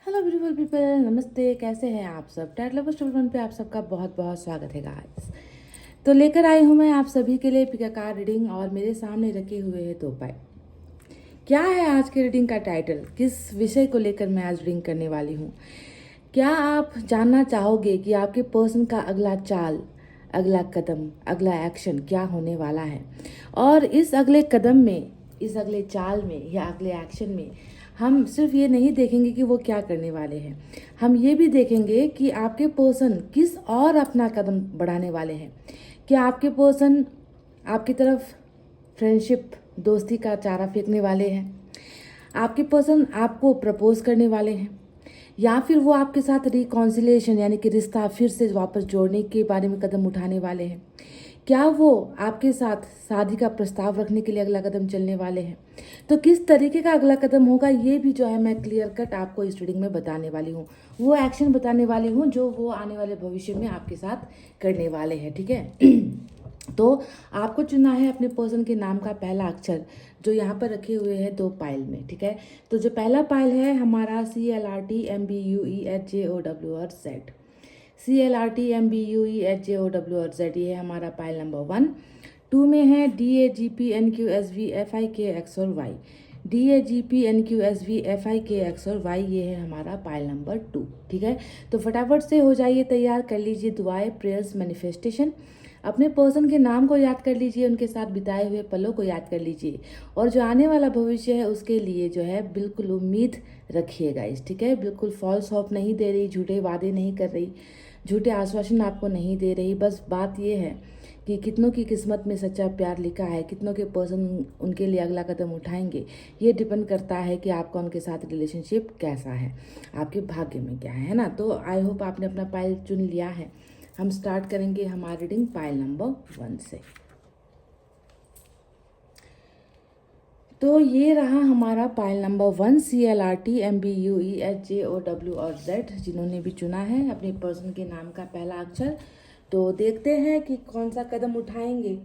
Hello beautiful people, नमस्ते। कैसे हैं आप सब? टैट लवर स्टोर वन पे आप सबका बहुत बहुत स्वागत है गाइस। तो लेकर आई हूँ मैं आप सभी के लिए पिका कार्ड रीडिंग और मेरे सामने रखे हुए हैं दो पाई। क्या है आज की रीडिंग का टाइटल? किस विषय को लेकर मैं आज रीडिंग करने वाली हूँ? क्या आप जानना चाहोगे कि आपके पर्सन का अगला चाल, अगला कदम, अगला एक्शन क्या होने वाला है? और इस अगले कदम में, इस अगले चाल में या अगले एक्शन में हम सिर्फ ये नहीं देखेंगे कि वो क्या करने वाले हैं, हम ये भी देखेंगे कि आपके पर्सन किस और अपना कदम बढ़ाने वाले हैं। क्या आपके पर्सन आपकी तरफ फ्रेंडशिप, दोस्ती का चारा फेंकने वाले हैं? आपके पर्सन आपको प्रपोज करने वाले हैं? या फिर वो आपके साथ रिकॉन्सिलेशन यानी कि रिश्ता फिर से वापस जोड़ने के बारे में कदम उठाने वाले हैं? क्या वो आपके साथ शादी का प्रस्ताव रखने के लिए अगला कदम चलने वाले हैं? तो किस तरीके का अगला कदम होगा ये भी जो है मैं क्लियर कट आपको इस रीडिंग में बताने वाली हूँ। वो एक्शन बताने वाली हूँ जो वो आने वाले भविष्य में आपके साथ करने वाले हैं, ठीक है। तो आपको चुनना है अपने पर्सन के नाम का पहला अक्षर जो यहाँ पर रखे हुए हैं दो पाइल में, ठीक है। तो जो पहला पाइल है हमारा CLRTMBUEHJOWRZ, CLRTMBUEHJOWRZ, ये है हमारा पाइल नंबर 1। 2 में है DAGPNQSVFIKX और Y, DAGPNQSVFIKX और Y, ये है हमारा पाइल नंबर 2, ठीक है। तो फटाफट से हो जाइए तैयार, कर लीजिए दुआएं, प्रेयर्स, मैनिफेस्टेशन। अपने पर्सन के नाम को याद कर लीजिए, उनके साथ बिताए हुए पलों को याद कर लीजिए और जो आने वाला भविष्य है उसके लिए जो है बिल्कुल उम्मीद रखिएगा इस, ठीक है। बिल्कुल फॉल्स होप नहीं दे रही, झूठे वादे नहीं कर रही, झूठे आश्वासन आपको नहीं दे रही। बस बात ये है कि कितनों की किस्मत में सच्चा प्यार लिखा है, कितनों के पर्सन उनके लिए अगला कदम उठाएंगे, ये डिपेंड करता है कि आपका उनके साथ रिलेशनशिप कैसा है, आपके भाग्य में क्या है ना। तो आई होप आपने अपना पाइल चुन लिया है। हम स्टार्ट करेंगे हमारी रीडिंग पाइल नंबर 1 से। तो ये रहा हमारा पाइल नंबर 1, CLRTMBUEHJOWRZ, जिन्होंने भी चुना है अपने पर्सन के नाम का पहला अक्षर। तो देखते हैं कि कौन सा कदम उठाएंगे।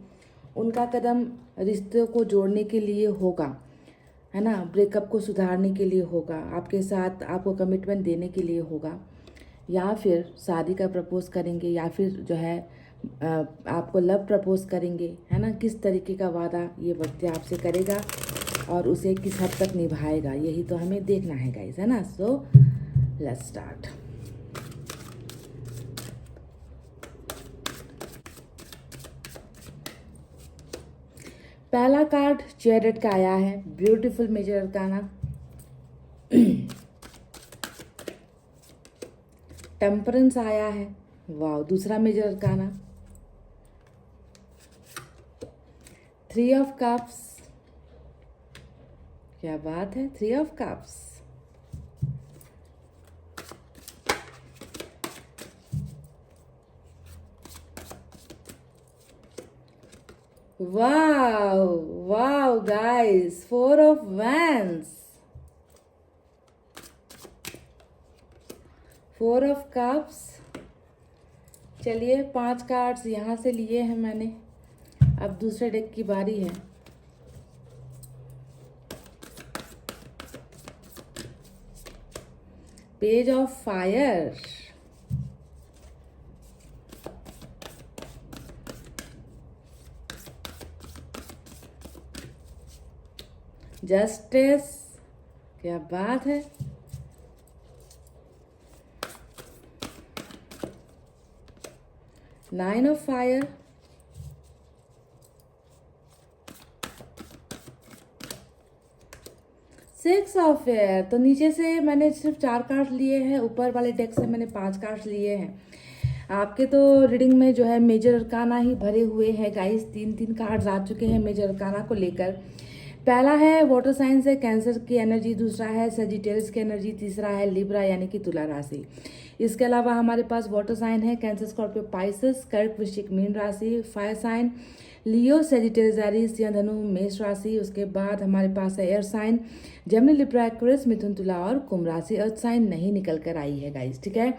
उनका कदम रिश्तों को जोड़ने के लिए होगा, है ना, ब्रेकअप को सुधारने के लिए होगा, आपके साथ आपको कमिटमेंट देने के लिए होगा, या फिर शादी का प्रपोज करेंगे, या फिर जो है आपको लव प्रपोज करेंगे, है ना। किस तरीके का वादा ये व्यक्ति आपसे करेगा और उसे किस हद तक निभाएगा, यही तो हमें देखना है गाइस, है ना। So let's start. पहला कार्ड चैरियट का आया है, ब्यूटीफुल मेजर अरकाना। टेम्परेंस आया है, वाह, दूसरा मेजर अरकाना। 3 ऑफ कप्स, क्या बात है, 3 of cups. Wow wow guys, 4 of wands, 4 of cups. चलिए 5 कार्ड्स यहाँ से लिए हैं मैंने, अब दूसरे डेक की बारी है। पेज ऑफ फायर, जस्टिस, क्या बात है, nine of fire, six of air. तो नीचे से मैंने सिर्फ 4 कार्ड लिए हैं, ऊपर वाले डेक से मैंने 5 कार्ड लिए हैं। आपके तो रीडिंग में जो है मेजर अरकाना ही भरे हुए हैं गाइस, 3 कार्ड्स आ चुके हैं मेजर अरकाना को लेकर। पहला है वाटर साइन से कैंसर की एनर्जी, दूसरा है सजिटेरियस की एनर्जी, तीसरा है लिब्रा यानी कि तुला राशि। इसके अलावा हमारे पास वाटर साइन है Cancer, Scorpio, Pisces, Kark, Vrishchik, Meen राशि। Fire sign Leo, Sagittarius, Aries, Simha, Dhanu, Mesh राशि। उसके बाद हमारे पास है air sign Gemini, Libra, Aquarius, Mithun, Tula और कुंभ राशि। अर्थ साइन नहीं निकल कर आई है गाइस, ठीक है।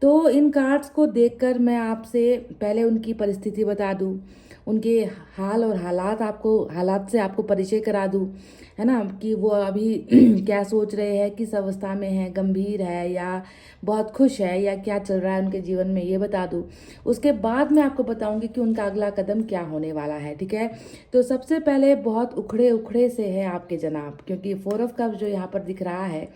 तो इन कार्ड्स को देखकर मैं आपसे पहले उनकी परिस्थिति बता दूं, उनके हाल और हालात से आपको परिचय करा दूँ, है ना, कि वो अभी क्या सोच रहे हैं, किस अवस्था में है, गंभीर है या बहुत खुश है, या क्या चल रहा है उनके जीवन में, ये बता दूँ। उसके बाद मैं आपको बताऊंगी कि उनका अगला कदम क्या होने वाला है, ठीक है। तो सबसे पहले बहुत उखड़े उखड़े से है आपके जनाब, क्योंकि 4 ऑफ कप्स जो यहाँ पर दिख रहा है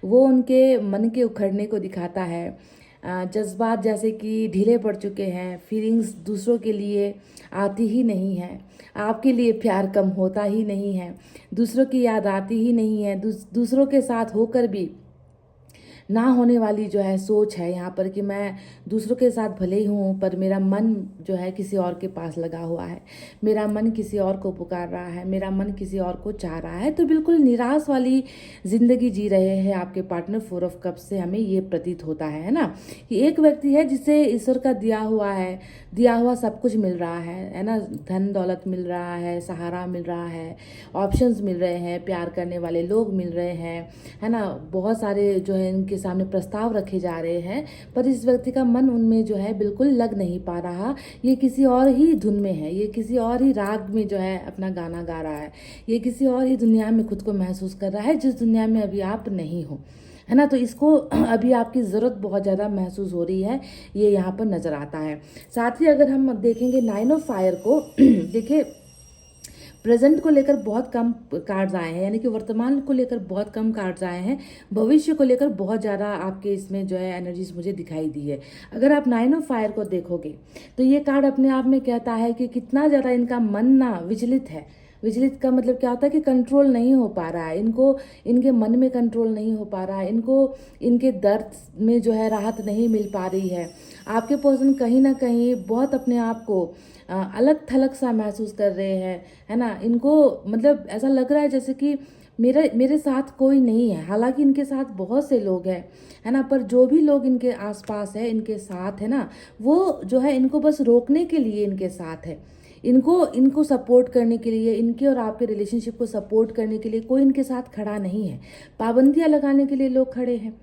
वो उनके मन के उखड़ने को दिखाता है। जज्बात जैसे कि ढीले पड़ चुके हैं, फीलिंग्स दूसरों के लिए आती ही नहीं है, आपके लिए प्यार कम होता ही नहीं है, दूसरों की याद आती ही नहीं है, दूसरों के साथ होकर भी ना होने वाली जो है सोच है यहाँ पर कि मैं दूसरों के साथ भले ही हूँ पर मेरा मन जो है किसी और के पास लगा हुआ है, मेरा मन किसी और को पुकार रहा है, मेरा मन किसी और को चाह रहा है। तो बिल्कुल निराश वाली ज़िंदगी जी रहे हैं आपके पार्टनर 4 ऑफ कप्स से हमें ये प्रतीत होता है ना, कि एक व्यक्ति है जिसे ईश्वर का दिया हुआ सब कुछ मिल रहा है ना, धन दौलत मिल रहा है, सहारा मिल रहा है, ऑप्शंस मिल रहे हैं, प्यार करने वाले लोग मिल रहे हैं, है ना, बहुत सारे जो है इनके सामने प्रस्ताव रखे जा रहे हैं, पर इस व्यक्ति का मन उनमें जो है बिल्कुल लग नहीं पा रहा। ये किसी और ही धुन में है, ये किसी और ही राग में जो है अपना गाना गा रहा है, ये किसी और ही दुनिया में खुद को महसूस कर रहा है जिस दुनिया में अभी आप नहीं हो, है ना। तो इसको अभी आपकी ज़रूरत बहुत ज़्यादा महसूस हो रही है, ये यहाँ पर नज़र आता है। साथ ही अगर हम देखेंगे 9 ऑफ फायर को देखिए, प्रेजेंट को लेकर बहुत कम कार्ड्स आए हैं, यानी कि वर्तमान को लेकर बहुत कम कार्ड्स आए हैं, भविष्य को लेकर बहुत ज़्यादा आपके इसमें जो है एनर्जीज मुझे दिखाई दी है। अगर आप 9 ऑफ फायर को देखोगे तो ये कार्ड अपने आप में कहता है कि कितना ज़्यादा इनका मन ना विचलित है। विचलित का मतलब क्या होता है कि कंट्रोल नहीं हो पा रहा है, इनको इनके मन में कंट्रोल नहीं हो पा रहा है, इनको इनके दर्द में जो है राहत नहीं मिल पा रही है। आपके पर्सन कहीं ना कहीं बहुत अपने आप को अलग थलग सा महसूस कर रहे हैं, है ना। इनको मतलब ऐसा लग रहा है जैसे कि मेरे साथ कोई नहीं है, हालांकि इनके साथ बहुत से लोग हैं, है ना, पर जो भी लोग इनके आसपास है, इनके साथ है ना, वो जो है इनको बस रोकने के लिए इनके साथ है, इनको सपोर्ट करने के लिए, इनके और आपके रिलेशनशिप को सपोर्ट करने के लिए कोई इनके साथ खड़ा नहीं है। पाबंदियां लगाने के लिए लोग खड़े हैं,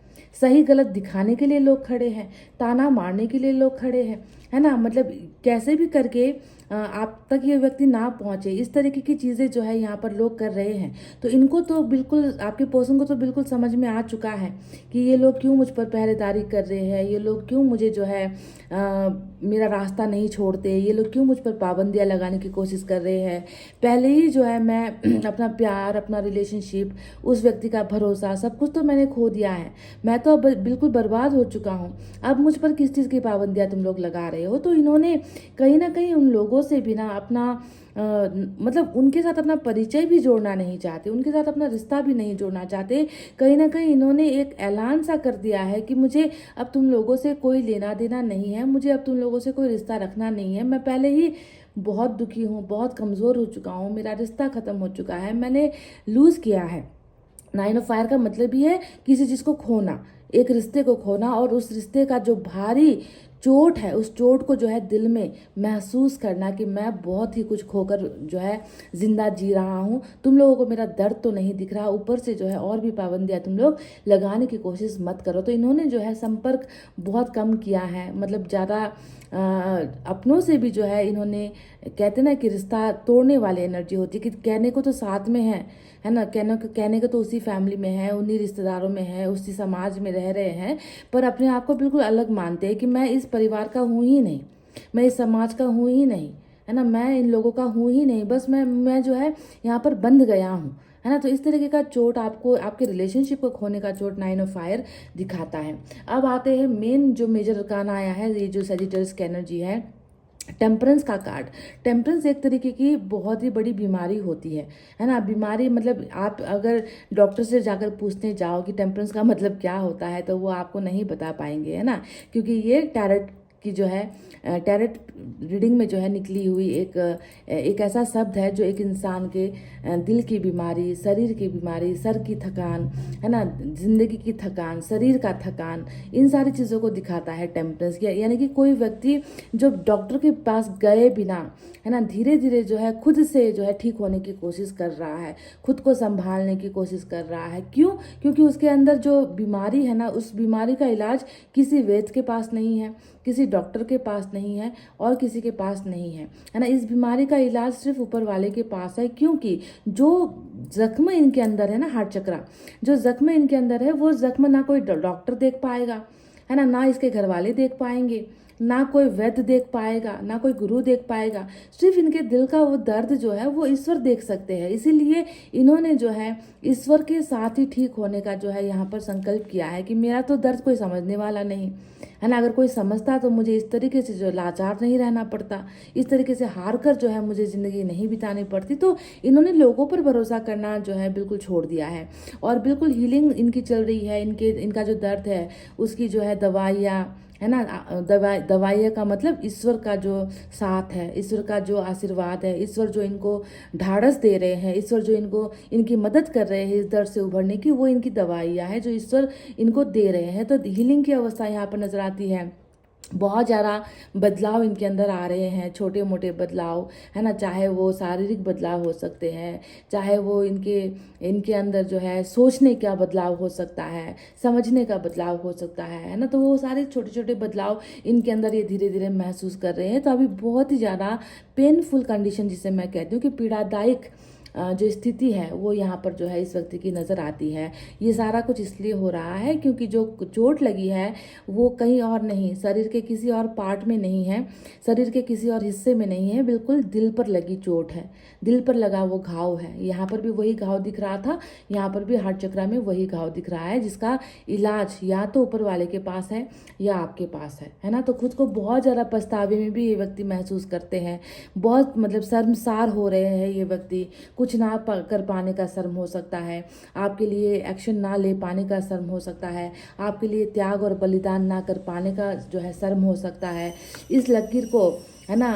सही गलत दिखाने के लिए लोग खड़े हैं, ताना मारने के लिए लोग खड़े हैं, है ना, मतलब कैसे भी करके आप तक ये व्यक्ति ना पहुंचे, इस तरीके की चीज़ें जो है यहाँ पर लोग कर रहे हैं। तो इनको तो बिल्कुल, आपके पर्सन को तो बिल्कुल समझ में आ चुका है कि ये लोग क्यों मुझ पर पहरेदारी कर रहे हैं, ये लोग क्यों मुझे जो है मेरा रास्ता नहीं छोड़ते, ये लोग क्यों मुझ पर पाबंदियाँ लगाने की कोशिश कर रहे हैं। पहले ही जो है मैं अपना प्यार, अपना रिलेशनशिप, उस व्यक्ति का भरोसा, सब कुछ तो मैंने खो दिया है, मैं तो अब बिल्कुल बर्बाद हो चुका हूँ, अब मुझ पर किस चीज़ की पाबंदियाँ तुम लोग लगा रहे हो। तो इन्होंने कहीं ना कहीं उन लोगों से भी ना अपना मतलब उनके साथ अपना परिचय भी जोड़ना नहीं चाहते, उनके साथ अपना रिश्ता भी नहीं जोड़ना चाहते। कहीं ना कहीं इन्होंने एक ऐलान सा कर दिया है कि मुझे अब तुम लोगों से कोई लेना देना नहीं है, मुझे अब तुम लोगों से कोई रिश्ता रखना नहीं है, मैं पहले ही बहुत दुखी हूँ, बहुत कमज़ोर हो चुका हूँ, मेरा रिश्ता ख़त्म हो चुका है, मैंने लूज़ किया है। 9 ऑफ फायर का मतलब ही है किसी चीज़ को खोना, एक रिश्ते को खोना, और उस रिश्ते का जो भारी चोट है, उस चोट को जो है दिल में महसूस करना कि मैं बहुत ही कुछ खोकर जो है जिंदा जी रहा हूँ, तुम लोगों को मेरा दर्द तो नहीं दिख रहा, ऊपर से जो है और भी पाबंदियाँ तुम लोग लगाने की कोशिश मत करो। तो इन्होंने जो है संपर्क बहुत कम किया है, मतलब ज़्यादा अपनों से भी जो है इन्होंने, कहते ना कि रिश्ता तोड़ने वाली एनर्जी होती है कि कहने को तो साथ में है ना, कहने को तो उसी फैमिली में है, उन्हीं रिश्तेदारों में है, उसी समाज में रह रहे हैं, पर अपने आप को बिल्कुल अलग मानते हैं कि मैं इस परिवार का हूँ ही नहीं, मैं इस समाज का हूँ ही नहीं, है ना, मैं इन लोगों का हूँ ही नहीं, बस मैं जो है यहाँ पर बंध गया हूँ, है ना। तो इस तरीके का चोट आपको, आपके रिलेशनशिप को खोने का चोट 9 ऑफ फायर दिखाता है। अब आते हैं मेन जो मेजर अरकान आया है, ये जो सजिटर्स की एनर्जी है, टेम्परेंस का कार्ड। टेम्परेंस एक तरीके की बहुत ही बड़ी बीमारी होती है ना। बीमारी मतलब आप अगर डॉक्टर से जाकर पूछने जाओ कि टेम्परेंस का मतलब क्या होता है तो वो आपको नहीं बता पाएंगे, है ना, क्योंकि ये टैरेट की जो है टैरेट रीडिंग में जो है निकली हुई एक ऐसा शब्द है जो एक इंसान के दिल की बीमारी, शरीर की बीमारी, सर की थकान, है ना, जिंदगी की थकान, शरीर का थकान, इन सारी चीज़ों को दिखाता है टेम्परेंस। यानी कि कोई व्यक्ति जो डॉक्टर के पास गए बिना, है ना, धीरे धीरे जो है खुद से जो है ठीक होने की कोशिश कर रहा है, खुद को संभालने की कोशिश कर रहा है। क्यों? क्योंकि उसके अंदर जो बीमारी है ना, उस बीमारी का इलाज किसी वैद्य के पास नहीं है, किसी डॉक्टर के पास नहीं है और किसी के पास नहीं है ना। इस बीमारी का इलाज सिर्फ ऊपर वाले के पास है, क्योंकि जो जख्म इनके अंदर है ना, हार्ट चक्रा, जो जख्म इनके अंदर है वो जख्म ना कोई डॉक्टर देख पाएगा, है ना इसके घर वाले देख पाएंगे, ना कोई वैद्य देख पाएगा, ना कोई गुरु देख पाएगा। सिर्फ इनके दिल का वो दर्द जो है वो ईश्वर देख सकते हैं। इसीलिए इन्होंने जो है ईश्वर के साथ ही ठीक होने का जो है यहाँ पर संकल्प किया है कि मेरा तो दर्द कोई समझने वाला नहीं है ना। अगर कोई समझता तो मुझे इस तरीके से जो लाचार नहीं रहना पड़ता, इस तरीके से हार कर जो है मुझे ज़िंदगी नहीं बितानी पड़ती। तो इन्होंने लोगों पर भरोसा करना जो है बिल्कुल छोड़ दिया है और बिल्कुल हीलिंग इनकी चल रही है। इनका जो दर्द है उसकी जो है दवाइयाँ, है ना, दवाइयाँ का मतलब ईश्वर का जो साथ है, ईश्वर का जो आशीर्वाद है, ईश्वर जो इनको ढाढ़स दे रहे हैं, ईश्वर जो इनकी मदद कर रहे हैं इस दर्द से उभरने की, वो इनकी दवाइयाँ है जो ईश्वर इनको दे रहे हैं। तो हीलिंग की अवस्था यहाँ पर नजर आती है। बहुत ज़्यादा बदलाव इनके अंदर आ रहे हैं, छोटे मोटे बदलाव, है ना, चाहे वो शारीरिक बदलाव हो सकते हैं, चाहे वो इनके अंदर जो है सोचने का बदलाव हो सकता है, समझने का बदलाव हो सकता है ना। तो वो सारे छोटे छोटे बदलाव इनके अंदर ये धीरे धीरे महसूस कर रहे हैं। तो अभी बहुत ही ज़्यादा पेनफुल कंडीशन, जिसे मैं कहती हूँ कि पीड़ादायक जो स्थिति है वो यहाँ पर जो है इस व्यक्ति की नज़र आती है। ये सारा कुछ इसलिए हो रहा है क्योंकि जो चोट लगी है वो कहीं और नहीं, शरीर के किसी और पार्ट में नहीं है, शरीर के किसी और हिस्से में नहीं है, बिल्कुल दिल पर लगी चोट है, दिल पर लगा वो घाव है। यहाँ पर भी वही घाव दिख रहा था, यहाँ पर भी हार्ट चक्रा में वही घाव दिख रहा है, जिसका इलाज या तो ऊपर वाले के पास है या आपके पास है ना। तो खुद को बहुत ज़्यादा पछतावे में भी ये व्यक्ति महसूस करते हैं, बहुत मतलब शर्मसार हो रहे हैं ये व्यक्ति। कुछ ना कर पाने का शर्म हो सकता है, आपके लिए एक्शन ना ले पाने का शर्म हो सकता है, आपके लिए त्याग और बलिदान ना कर पाने का जो है शर्म हो सकता है। इस लकीर को, है ना,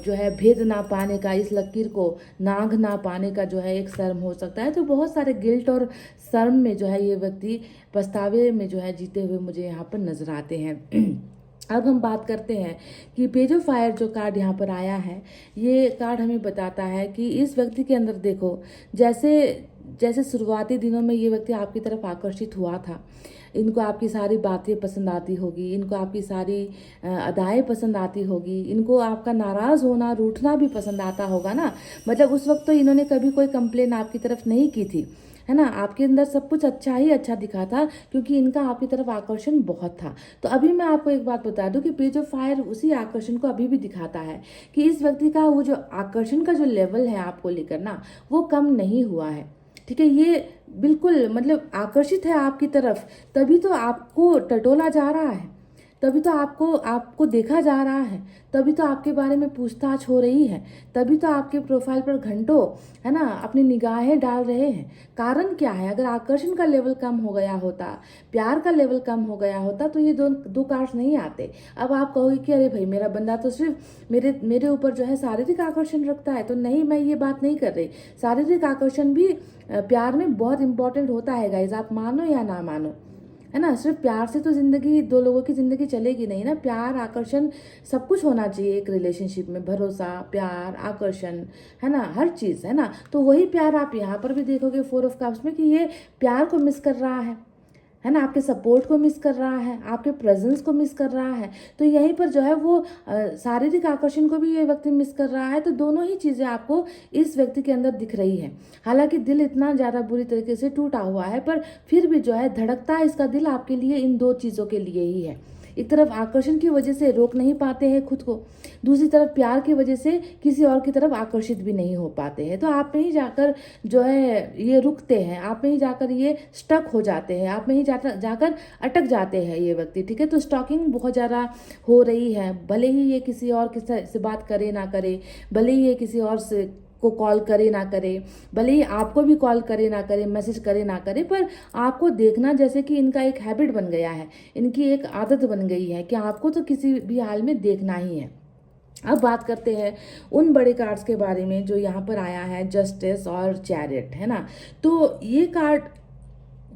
जो है भेद ना पाने का, इस लकीर को नांग ना पाने का जो है एक शर्म हो सकता है। तो बहुत सारे गिल्ट और शर्म में जो है ये व्यक्ति पछतावे में जो है जीते हुए मुझे यहाँ पर नजर आते हैं। अब हम बात करते हैं कि पेज ऑफ फायर जो कार्ड यहाँ पर आया है, ये कार्ड हमें बताता है कि इस व्यक्ति के अंदर देखो, जैसे शुरुआती दिनों में ये व्यक्ति आपकी तरफ आकर्षित हुआ था, इनको आपकी सारी बातें पसंद आती होगी, इनको आपकी सारी अदाएँ पसंद आती होगी, इनको आपका नाराज़ होना, रूठना भी पसंद आता होगा ना। मतलब उस वक्त तो इन्होंने कभी कोई कंप्लेन आपकी तरफ नहीं की थी, है ना। आपके अंदर सब कुछ अच्छा ही अच्छा दिखा था क्योंकि इनका आपकी तरफ आकर्षण बहुत था। तो अभी मैं आपको एक बात बता दूं कि पेज ऑफ फायर उसी आकर्षण को अभी भी दिखाता है कि इस व्यक्ति का वो जो आकर्षण का जो लेवल है आपको लेकर ना, वो कम नहीं हुआ है। ठीक है, ये बिल्कुल मतलब आकर्षित है आपकी तरफ, तभी तो आपको टटोला जा रहा है, तभी तो आपको देखा जा रहा है, तभी तो आपके बारे में पूछताछ हो रही है, तभी तो आपके प्रोफाइल पर घंटों, है ना, अपनी निगाहें डाल रहे हैं। कारण क्या है? अगर आकर्षण का लेवल कम हो गया होता, प्यार का लेवल कम हो गया होता तो ये दो कार्ड्स नहीं आते। अब आप कहोगे कि अरे भाई मेरा बंदा तो सिर्फ मेरे ऊपर जो है शारीरिक आकर्षण रखता है। तो नहीं, मैं ये बात नहीं कर रही। शारीरिक आकर्षण भी प्यार में बहुत इंपॉर्टेंट होता है गाइज, आप मानो या ना मानो, है ना। सिर्फ प्यार से तो जिंदगी, दो लोगों की जिंदगी चलेगी नहीं ना। प्यार, आकर्षण, सब कुछ होना चाहिए एक रिलेशनशिप में, भरोसा, प्यार, आकर्षण, है ना, हर चीज़, है ना। तो वही प्यार आप यहाँ पर भी देखोगे 4 ऑफ कप्स में कि ये प्यार को मिस कर रहा है ना, आपके सपोर्ट को मिस कर रहा है, आपके प्रेजेंस को मिस कर रहा है। तो यहीं पर जो है वो शारीरिक आकर्षण को भी ये व्यक्ति मिस कर रहा है। तो दोनों ही चीज़ें आपको इस व्यक्ति के अंदर दिख रही है। हालांकि दिल इतना ज़्यादा बुरी तरीके से टूटा हुआ है, पर फिर भी जो है धड़कता है इसका दिल आपके लिए इन दो चीज़ों के लिए ही है। एक तरफ आकर्षण की वजह से रोक नहीं पाते हैं खुद को, दूसरी तरफ प्यार की वजह से किसी और की तरफ आकर्षित भी नहीं हो पाते हैं। तो आप में ही जाकर जो है ये रुकते हैं, आप में ही जाकर ये स्टक हो जाते हैं, आप में ही जाकर अटक जाते हैं ये व्यक्ति। ठीक है, तो स्टॉकिंग बहुत ज़्यादा हो रही है। भले ही ये किसी और से बात करे ना करे, भले ही ये किसी और से को कॉल करे ना करे, भले ही आपको भी कॉल करे ना करे, मैसेज करे ना करे, पर आपको देखना जैसे कि इनका एक हैबिट बन गया है, इनकी एक आदत बन गई है कि आपको तो किसी भी हाल में देखना ही है। अब बात करते हैं उन बड़े कार्ड्स के बारे में जो यहाँ पर आया है, जस्टिस और चैरियट, है ना। तो ये कार्ड,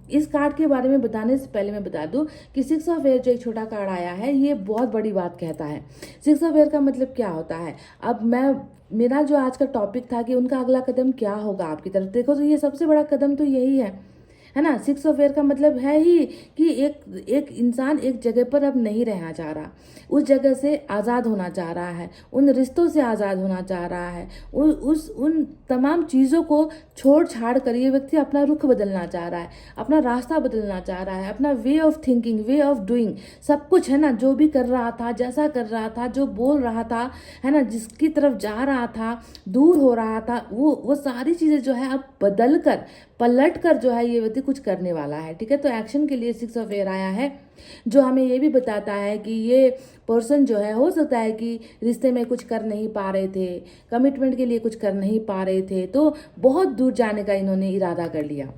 इस कार्ड के बारे में बताने से पहले मैं बता दूं कि 6 ऑफ एयर जो एक छोटा कार्ड आया है, ये बहुत बड़ी बात कहता है। 6 ऑफ एयर का मतलब क्या होता है? अब मेरा जो आज का टॉपिक था कि उनका अगला कदम क्या होगा आपकी तरफ, देखो तो ये सबसे बड़ा कदम तो यही है है ना। 6 ऑफ एयर का मतलब है ही कि एक इंसान एक जगह पर अब नहीं रहना चाह रहा, उस जगह से आज़ाद होना चाह रहा है, उन रिश्तों से आज़ाद होना चाह रहा है, उन तमाम चीज़ों को छोड़ छाड़ कर ये व्यक्ति अपना रुख बदलना चाह रहा है, अपना रास्ता बदलना चाह रहा है, अपना way of thinking, way of doing, सब कुछ, है ना, जो भी कर रहा था, जैसा कर रहा था, जो बोल रहा था, है ना, जिसकी तरफ जा रहा था, दूर हो रहा था, वो सारी चीज़ें जो है अब बदल कर, पलट कर जो है ये व्यक्ति कुछ करने वाला है। ठीक है, तो एक्शन के लिए 6 ऑफ एयर आया है, जो हमें ये भी बताता है कि ये पर्सन जो है, हो सकता है कि रिश्ते में कुछ कर नहीं पा रहे थे, कमिटमेंट के लिए कुछ कर नहीं पा रहे थे, तो बहुत दूर जाने का इन्होंने इरादा कर लिया,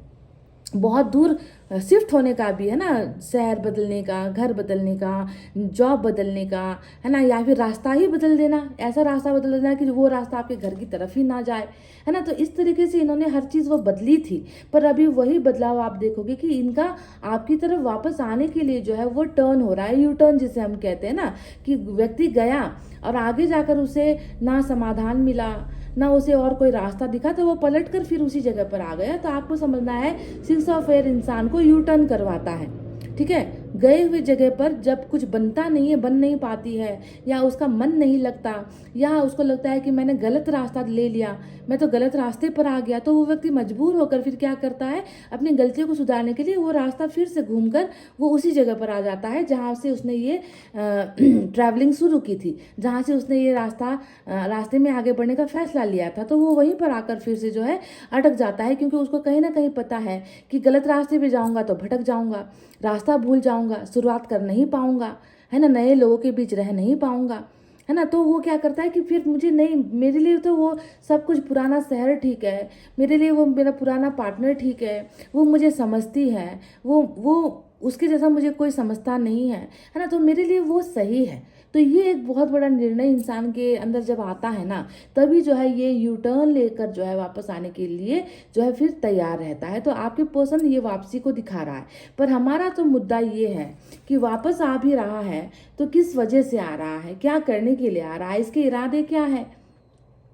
बहुत दूर शिफ्ट होने का भी, है ना, शहर बदलने का, घर बदलने का, जॉब बदलने का, है ना, या फिर रास्ता ही बदल देना, ऐसा रास्ता बदल देना कि वो रास्ता आपके घर की तरफ ही ना जाए, है ना। तो इस तरीके से इन्होंने हर चीज़ वो बदली थी, पर अभी वही बदलाव आप देखोगे कि इनका आपकी तरफ वापस आने के लिए जो है वो टर्न हो रहा है, यू टर्न जिसे हम कहते हैं ना, कि व्यक्ति गया और आगे जाकर उसे ना समाधान मिला, ना उसे और कोई रास्ता दिखा, तो वो पलट कर फिर उसी जगह पर आ गया। तो आपको समझना है 6 ऑफ एयर इंसान को यू टर्न करवाता है। ठीक है, गए हुए जगह पर जब कुछ बनता नहीं है, बन नहीं पाती है, या उसका मन नहीं लगता, या उसको लगता है कि मैंने गलत रास्ता ले लिया, मैं तो गलत रास्ते पर आ गया, तो वो व्यक्ति मजबूर होकर फिर क्या करता है, अपनी गलतियों को सुधारने के लिए वो रास्ता फिर से घूमकर वो उसी जगह पर आ जाता है जहाँ से उसने ये ट्रैवलिंग शुरू की थी, जहाँ से उसने ये रास्ते में आगे बढ़ने का फैसला लिया था। तो वो वहीं पर आकर फिर से जो है अटक जाता है, क्योंकि उसको कहीं ना कहीं पता है कि गलत रास्ते पे जाऊंगा तो भटक जाऊंगा, रास्ता भूल जाऊंगा, शुरुआत कर नहीं पाऊंगा, है ना, नए लोगों के बीच रह नहीं पाऊंगा, है ना। तो वो क्या करता है कि फिर मुझे नहीं, मेरे लिए तो वो सब कुछ पुराना शहर ठीक है, मेरे लिए वो मेरा पुराना पार्टनर ठीक है, वो मुझे समझती है, वो उसके जैसा मुझे कोई समझता नहीं है ना, तो मेरे लिए वो सही है। तो ये एक बहुत बड़ा निर्णय इंसान के अंदर जब आता है ना, तभी जो है ये यू टर्न लेकर जो है वापस आने के लिए जो है फिर तैयार रहता है। तो आपके पर्सन ये वापसी को दिखा रहा है, पर हमारा तो मुद्दा ये है कि वापस आ भी रहा है तो किस वजह से आ रहा है, क्या करने के लिए आ रहा है, इसके इरादे क्या है।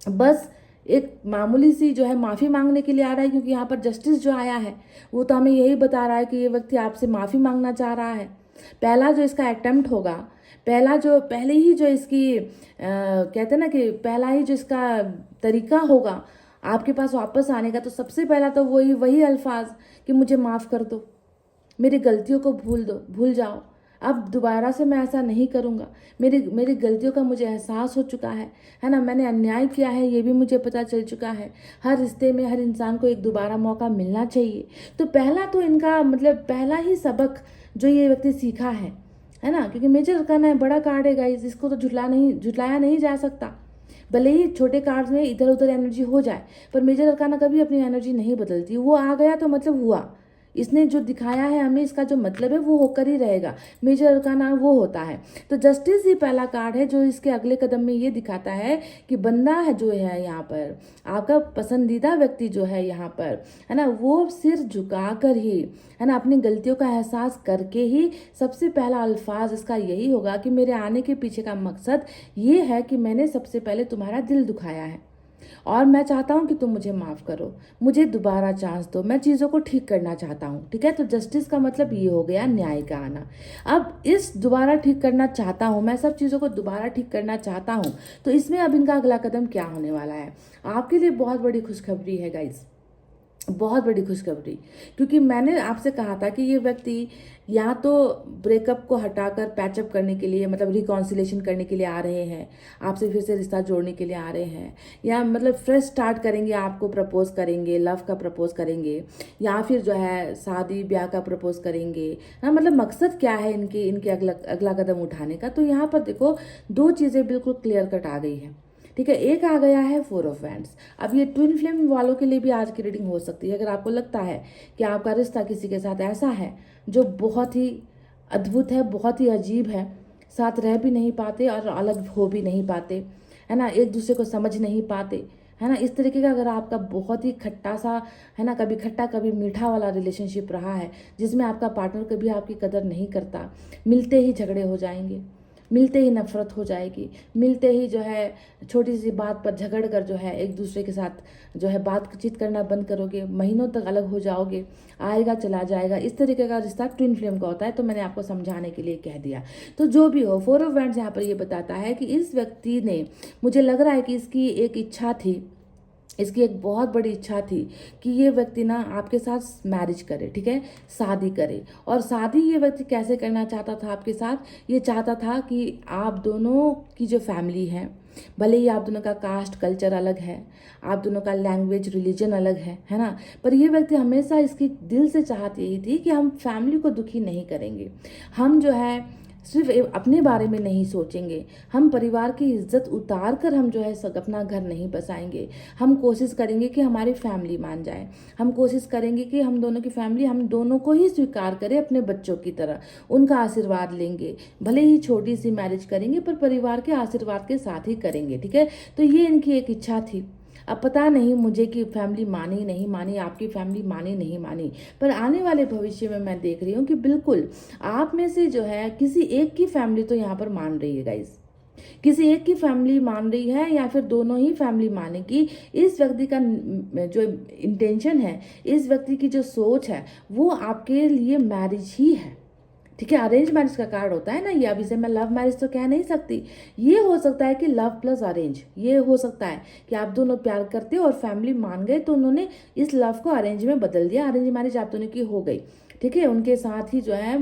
बस एक मामूली सी जो है माफ़ी मांगने के लिए आ रहा है, क्योंकि यहाँ पर जस्टिस जो आया है वो तो हमें यही बता रहा है कि ये व्यक्ति आपसे माफ़ी मांगना चाह रहा है। पहला जो इसका अटेम्प्ट होगा, पहले ही जो इसकी कहते हैं ना कि पहला ही जो इसका तरीका होगा आपके पास वापस आने का, तो सबसे पहला तो वही अल्फाज कि मुझे माफ़ कर दो, मेरी गलतियों को भूल जाओ, अब दोबारा से मैं ऐसा नहीं करूँगा, मेरी गलतियों का मुझे एहसास हो चुका है ना, मैंने अन्याय किया है ये भी मुझे पता चल चुका है। हर रिश्ते में हर इंसान को एक दोबारा मौका मिलना चाहिए। तो पहला तो इनका मतलब पहला ही सबक जो ये व्यक्ति सीखा है ना, क्योंकि मेजर अरकाना है, बड़ा कार्ड है गाइस, इसको तो झुटलाया नहीं जा सकता। भले ही छोटे कार्ड्स में इधर उधर एनर्जी हो जाए, पर मेजर अरकाना कभी अपनी एनर्जी नहीं बदलती। वो आ गया तो मतलब हुआ, इसने जो दिखाया है हमें, इसका जो मतलब है वो होकर ही रहेगा। मेजर अरकाना वो होता है। तो जस्टिस ही पहला कार्ड है जो इसके अगले कदम में ये दिखाता है कि बंदा है जो है यहाँ पर, आपका पसंदीदा व्यक्ति जो है यहाँ पर, है ना, वो सिर झुका कर ही, है ना, अपनी गलतियों का एहसास करके ही सबसे पहला अल्फाज इसका यही होगा कि मेरे आने के पीछे का मकसद ये है कि मैंने सबसे पहले तुम्हारा दिल दुखाया है और मैं चाहता हूँ कि तुम मुझे माफ़ करो, मुझे दोबारा चांस दो, मैं चीज़ों को ठीक करना चाहता हूँ। ठीक है, तो जस्टिस का मतलब ये हो गया न्याय का आना। अब इस दोबारा ठीक करना चाहता हूँ, मैं सब चीज़ों को दोबारा ठीक करना चाहता हूँ, तो इसमें अब इनका अगला कदम क्या होने वाला है। आपके लिए बहुत बड़ी खुशखबरी है गाइस, बहुत बड़ी खुशखबरी, क्योंकि मैंने आपसे कहा था कि ये व्यक्ति या तो ब्रेकअप को हटाकर पैचअप करने के लिए, मतलब रिकॉन्सिलेशन करने के लिए आ रहे हैं, आपसे फिर से रिश्ता जोड़ने के लिए आ रहे हैं, या मतलब फ्रेश स्टार्ट करेंगे, आपको प्रपोज करेंगे, लव का प्रपोज करेंगे, या फिर जो है शादी ब्याह का प्रपोज करेंगे। हाँ, मतलब मकसद क्या है इनके अगला कदम उठाने का। तो यहाँ पर देखो दो चीज़ें बिल्कुल क्लियर कट आ गई है। ठीक है, एक आ गया है 4 ऑफ वैंड्स। अब ये ट्विन फ्लेम वालों के लिए भी आज की रीडिंग हो सकती है। अगर आपको लगता है कि आपका रिश्ता किसी के साथ ऐसा है जो बहुत ही अद्भुत है, बहुत ही अजीब है, साथ रह भी नहीं पाते और अलग हो भी नहीं पाते, है ना, एक दूसरे को समझ नहीं पाते, है ना, इस तरीके का अगर आपका बहुत ही खट्टा सा, है ना, कभी खट्टा कभी मीठा वाला रिलेशनशिप रहा है, जिसमें आपका पार्टनर कभी आपकी कदर नहीं करता, मिलते ही झगड़े हो जाएंगे, मिलते ही नफरत हो जाएगी, मिलते ही जो है छोटी सी बात पर झगड़ कर जो है एक दूसरे के साथ जो है बातचीत करना बंद करोगे, महीनों तक अलग हो जाओगे, आएगा चला जाएगा। इस तरीके का रिश्ता ट्विन फ्लेम का होता है। तो मैंने आपको समझाने के लिए कह दिया। तो जो भी हो, 4 ऑफ वैंड्स यहाँ पर ये बताता है कि इस व्यक्ति ने, मुझे लग रहा है कि इसकी एक इच्छा थी, इसकी एक बहुत बड़ी इच्छा थी कि ये व्यक्ति ना आपके साथ मैरिज करे, ठीक है, शादी करे। और शादी ये व्यक्ति कैसे करना चाहता था आपके साथ? ये चाहता था कि आप दोनों की जो फैमिली है, भले ही आप दोनों का कास्ट कल्चर अलग है, आप दोनों का लैंग्वेज रिलीजन अलग है ना, पर ये व्यक्ति हमेशा इसकी दिल से चाहत यही थी कि हम फैमिली को दुखी नहीं करेंगे, हम जो है सिर्फ अपने बारे में नहीं सोचेंगे, हम परिवार की इज्जत उतार कर हम जो है अपना घर नहीं बसाएंगे। हम कोशिश करेंगे कि हमारी फैमिली मान जाए, हम कोशिश करेंगे कि हम दोनों की फैमिली हम दोनों को ही स्वीकार करे अपने बच्चों की तरह, उनका आशीर्वाद लेंगे। भले ही छोटी सी मैरिज करेंगे पर परिवार के आशीर्वाद के साथ ही करेंगे, ठीक है। तो ये इनकी एक इच्छा थी। अब पता नहीं मुझे कि फैमिली मानी नहीं मानी, आपकी फैमिली मानी नहीं मानी, पर आने वाले भविष्य में मैं देख रही हूँ कि बिल्कुल आप में से जो है किसी एक की फैमिली तो यहाँ पर मान रही है गाइस, किसी एक की फैमिली मान रही है या फिर दोनों ही फैमिली मानेगी। इस व्यक्ति का जो इंटेंशन है, इस व्यक्ति की जो सोच है, वो आपके लिए मैरिज ही है, ठीक है। अरेंज मैरिज का कार्ड होता है ना ये, अब इसे मैं लव मैरिज तो कह नहीं सकती। ये हो सकता है कि लव प्लस अरेंज, ये हो सकता है कि आप दोनों प्यार करते हो और फैमिली मान गए तो उन्होंने इस लव को अरेंज में बदल दिया, अरेंज मैरिज आप दोनों की हो गई, ठीक है। उनके साथ ही जो है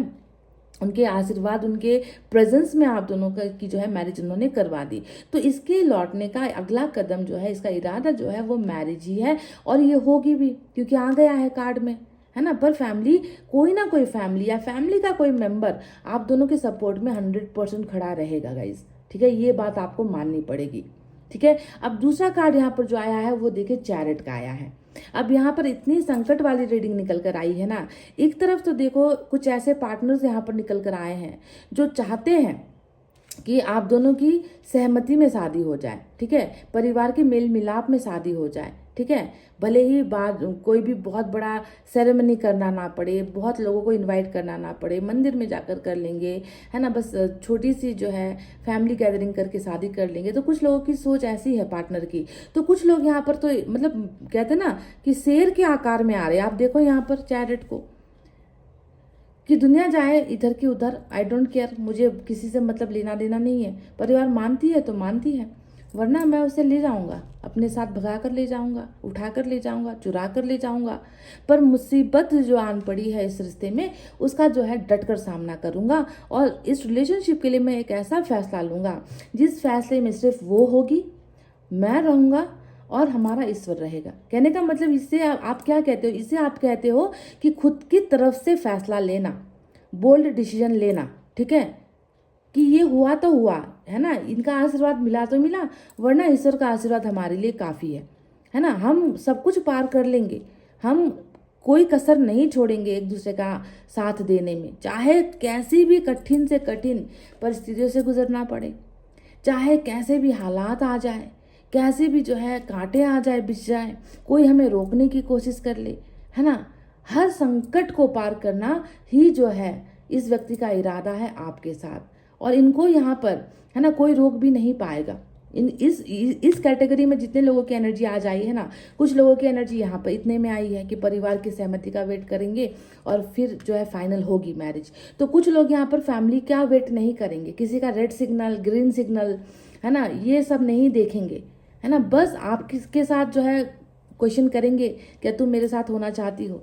उनके आशीर्वाद, उनके प्रेजेंस में आप दोनों का की जो है मैरिज उन्होंने करवा दी। तो इसके लौटने का अगला कदम जो है, इसका इरादा जो है वो मैरिज ही है, और ये होगी भी क्योंकि आ गया है कार्ड में, है ना। पर फैमिली, कोई ना कोई फैमिली या फैमिली का कोई मेंबर आप दोनों के सपोर्ट में 100% खड़ा रहेगा गाइज, ठीक है। ये बात आपको माननी पड़ेगी, ठीक है। अब दूसरा कार्ड यहाँ पर जो आया है वो देखिए चैरिट का आया है। अब यहाँ पर इतनी संकट वाली रीडिंग निकल कर आई है ना, एक तरफ तो देखो कुछ ऐसे पार्टनर्स यहाँ पर निकल कर आए हैं जो चाहते हैं कि आप दोनों की सहमति में शादी हो जाए, ठीक है, परिवार के मेल मिलाप में शादी हो जाए, ठीक है। भले ही बाद कोई भी बहुत बड़ा सेरेमनी करना ना पड़े, बहुत लोगों को इनवाइट करना ना पड़े, मंदिर में जाकर कर लेंगे, है ना, बस छोटी सी जो है फैमिली गैदरिंग करके शादी कर लेंगे। तो कुछ लोगों की सोच ऐसी है पार्टनर की। तो कुछ लोग यहाँ पर तो मतलब कहते हैं ना कि शेर के आकार में आ रहे हैं। आप देखो यहाँ पर चैरिट को, कि दुनिया जाए इधर की उधर, आई डोंट केयर, मुझे किसी से मतलब लेना देना नहीं है। परिवार मानती है तो मानती है, वरना मैं उसे ले जाऊंगा, अपने साथ भगा कर ले जाऊंगा, उठा कर ले जाऊंगा, चुरा कर ले जाऊंगा। पर मुसीबत जो आन पड़ी है इस रिश्ते में, उसका जो है डट कर सामना करूंगा, और इस रिलेशनशिप के लिए मैं एक ऐसा फैसला लूंगा जिस फैसले में सिर्फ वो होगी, मैं रहूंगा और हमारा ईश्वर रहेगा। कहने का मतलब इससे आप क्या कहते हो? इसे आप कहते हो कि खुद की तरफ से फैसला लेना, बोल्ड डिसीजन लेना, ठीक है, कि ये हुआ तो हुआ, है ना, इनका आशीर्वाद मिला तो मिला, वरना ईश्वर का आशीर्वाद हमारे लिए काफ़ी है ना। हम सब कुछ पार कर लेंगे, हम कोई कसर नहीं छोड़ेंगे एक दूसरे का साथ देने में, चाहे कैसी भी कठिन से कठिन परिस्थितियों से गुजरना पड़े, चाहे कैसे भी हालात आ जाए, कैसे भी जो है कांटे आ जाए, बिछ जाए, कोई हमें रोकने की कोशिश कर ले, है ना, हर संकट को पार करना ही जो है इस व्यक्ति का इरादा है आपके साथ। और इनको यहाँ पर, है ना, कोई रोक भी नहीं पाएगा। इस कैटेगरी में जितने लोगों की एनर्जी आज आई है ना, कुछ लोगों की एनर्जी यहाँ पर इतने में आई है कि परिवार की सहमति का वेट करेंगे और फिर जो है फाइनल होगी मैरिज। तो कुछ लोग यहाँ पर फैमिली का वेट नहीं करेंगे, किसी का रेड सिग्नल, ग्रीन सिग्नल, है ना, ये सब नहीं देखेंगे, है ना। बस आप किसके साथ जो है क्वेश्चन करेंगे, क्या तुम मेरे साथ होना चाहती हो,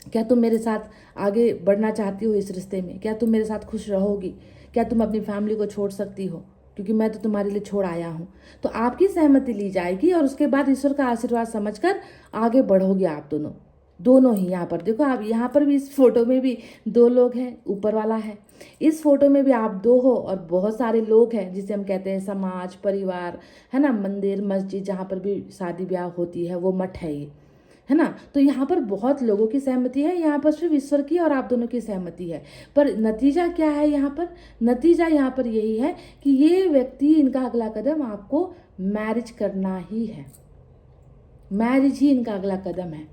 क्या तुम मेरे साथ आगे बढ़ना चाहती हो इस रिश्ते में, क्या तुम मेरे साथ खुश रहोगी, क्या तुम अपनी फैमिली को छोड़ सकती हो, क्योंकि मैं तो तुम्हारे लिए छोड़ आया हूँ। तो आपकी सहमति ली जाएगी और उसके बाद ईश्वर का आशीर्वाद समझकर आगे बढ़ोगे आप दोनों ही। यहाँ पर देखो, आप यहाँ पर भी इस फोटो में भी 2 लोग हैं, ऊपर वाला है, इस फोटो में भी आप 2 हो और बहुत सारे लोग हैं जिसे हम कहते हैं समाज, परिवार, है ना, मंदिर, मस्जिद, जहाँ पर भी शादी ब्याह होती है वो मठ है ये, है ना। तो यहाँ पर बहुत लोगों की सहमति है, यहाँ पर सिर्फ ईश्वर की और आप दोनों की सहमति है। पर नतीजा क्या है यहाँ पर? नतीजा यहाँ पर यही है कि ये व्यक्ति, इनका अगला कदम आपको मैरिज करना ही है, मैरिज ही इनका अगला कदम है।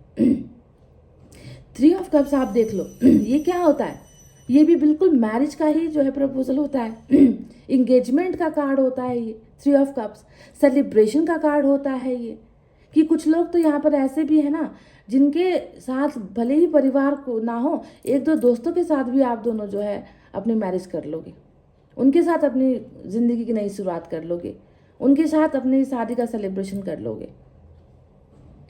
3 ऑफ कप्स आप देख लो, ये क्या होता है? ये भी बिल्कुल मैरिज का ही जो है प्रपोजल होता है। इंगेजमेंट का कार्ड होता है ये 3 ऑफ कप्स। सेलिब्रेशन का कार्ड होता है ये, कि कुछ लोग तो यहाँ पर ऐसे भी है ना जिनके साथ भले ही परिवार को ना हो, एक दो दोस्तों के साथ भी आप दोनों जो है अपनी मैरिज कर लोगे, उनके साथ अपनी ज़िंदगी की नई शुरुआत कर लोगे, उनके साथ अपनी शादी का सेलिब्रेशन कर लोगे।